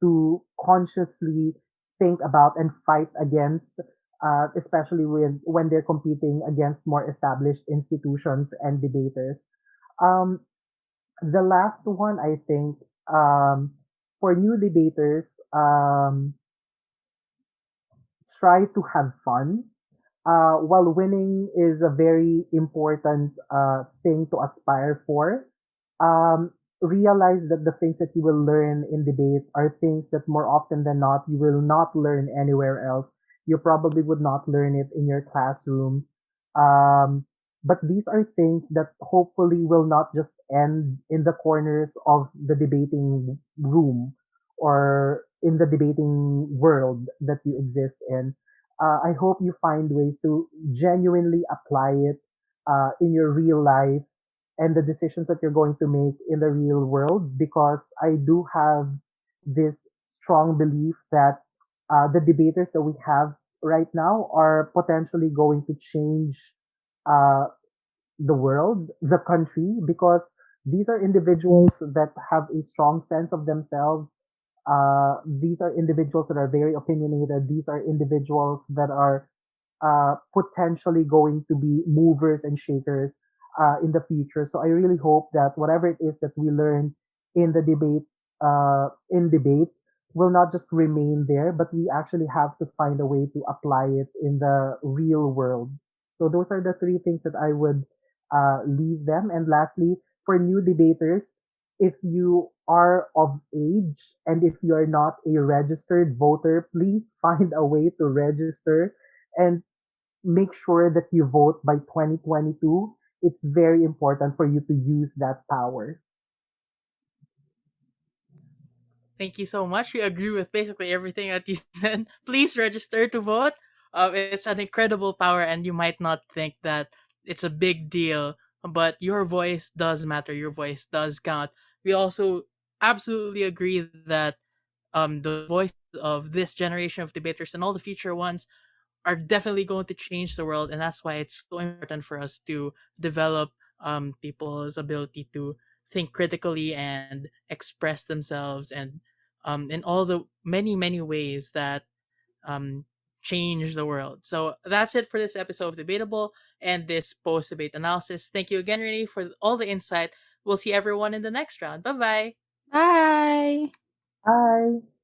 to consciously think about and fight against, especially when they're competing against more established institutions and debaters. Um, the last one, I think, for new debaters, try to have fun. While winning is a very important thing to aspire for, realize that the things that you will learn in debate are things that more often than not you will not learn anywhere else. You probably would not learn it in your classrooms. Um, but these are things that hopefully will not just end in the corners of the debating room or in the debating world that you exist in. I hope you find ways to genuinely apply it in your real life and the decisions that you're going to make in the real world, because I do have this strong belief that the debaters that we have right now are potentially going to change uh, the world, the country, because these are individuals that have a strong sense of themselves. These are individuals that are very opinionated. These are individuals that are potentially going to be movers and shakers in the future. So I really hope that whatever it is that we learn in the debate will not just remain there, but we actually have to find a way to apply it in the real world. So those are the three things that I would leave them. And lastly, for new debaters, if you are of age and if you are not a registered voter, please find a way to register and make sure that you vote by 2022. It's very important for you to use that power. Thank you so much. We agree with basically everything that you said. Please register to vote. It's an incredible power, and you might not think that it's a big deal, but your voice does matter. Your voice does count. We also absolutely agree that the voices of this generation of debaters and all the future ones are definitely going to change the world, and that's why it's so important for us to develop people's ability to think critically and express themselves, and in all the many ways that um, change the world. So that's it for this episode of Debatable and this post debate analysis. Thank you again, Renee, for all the insight. We'll see everyone in the next round. Bye bye. Bye. Bye.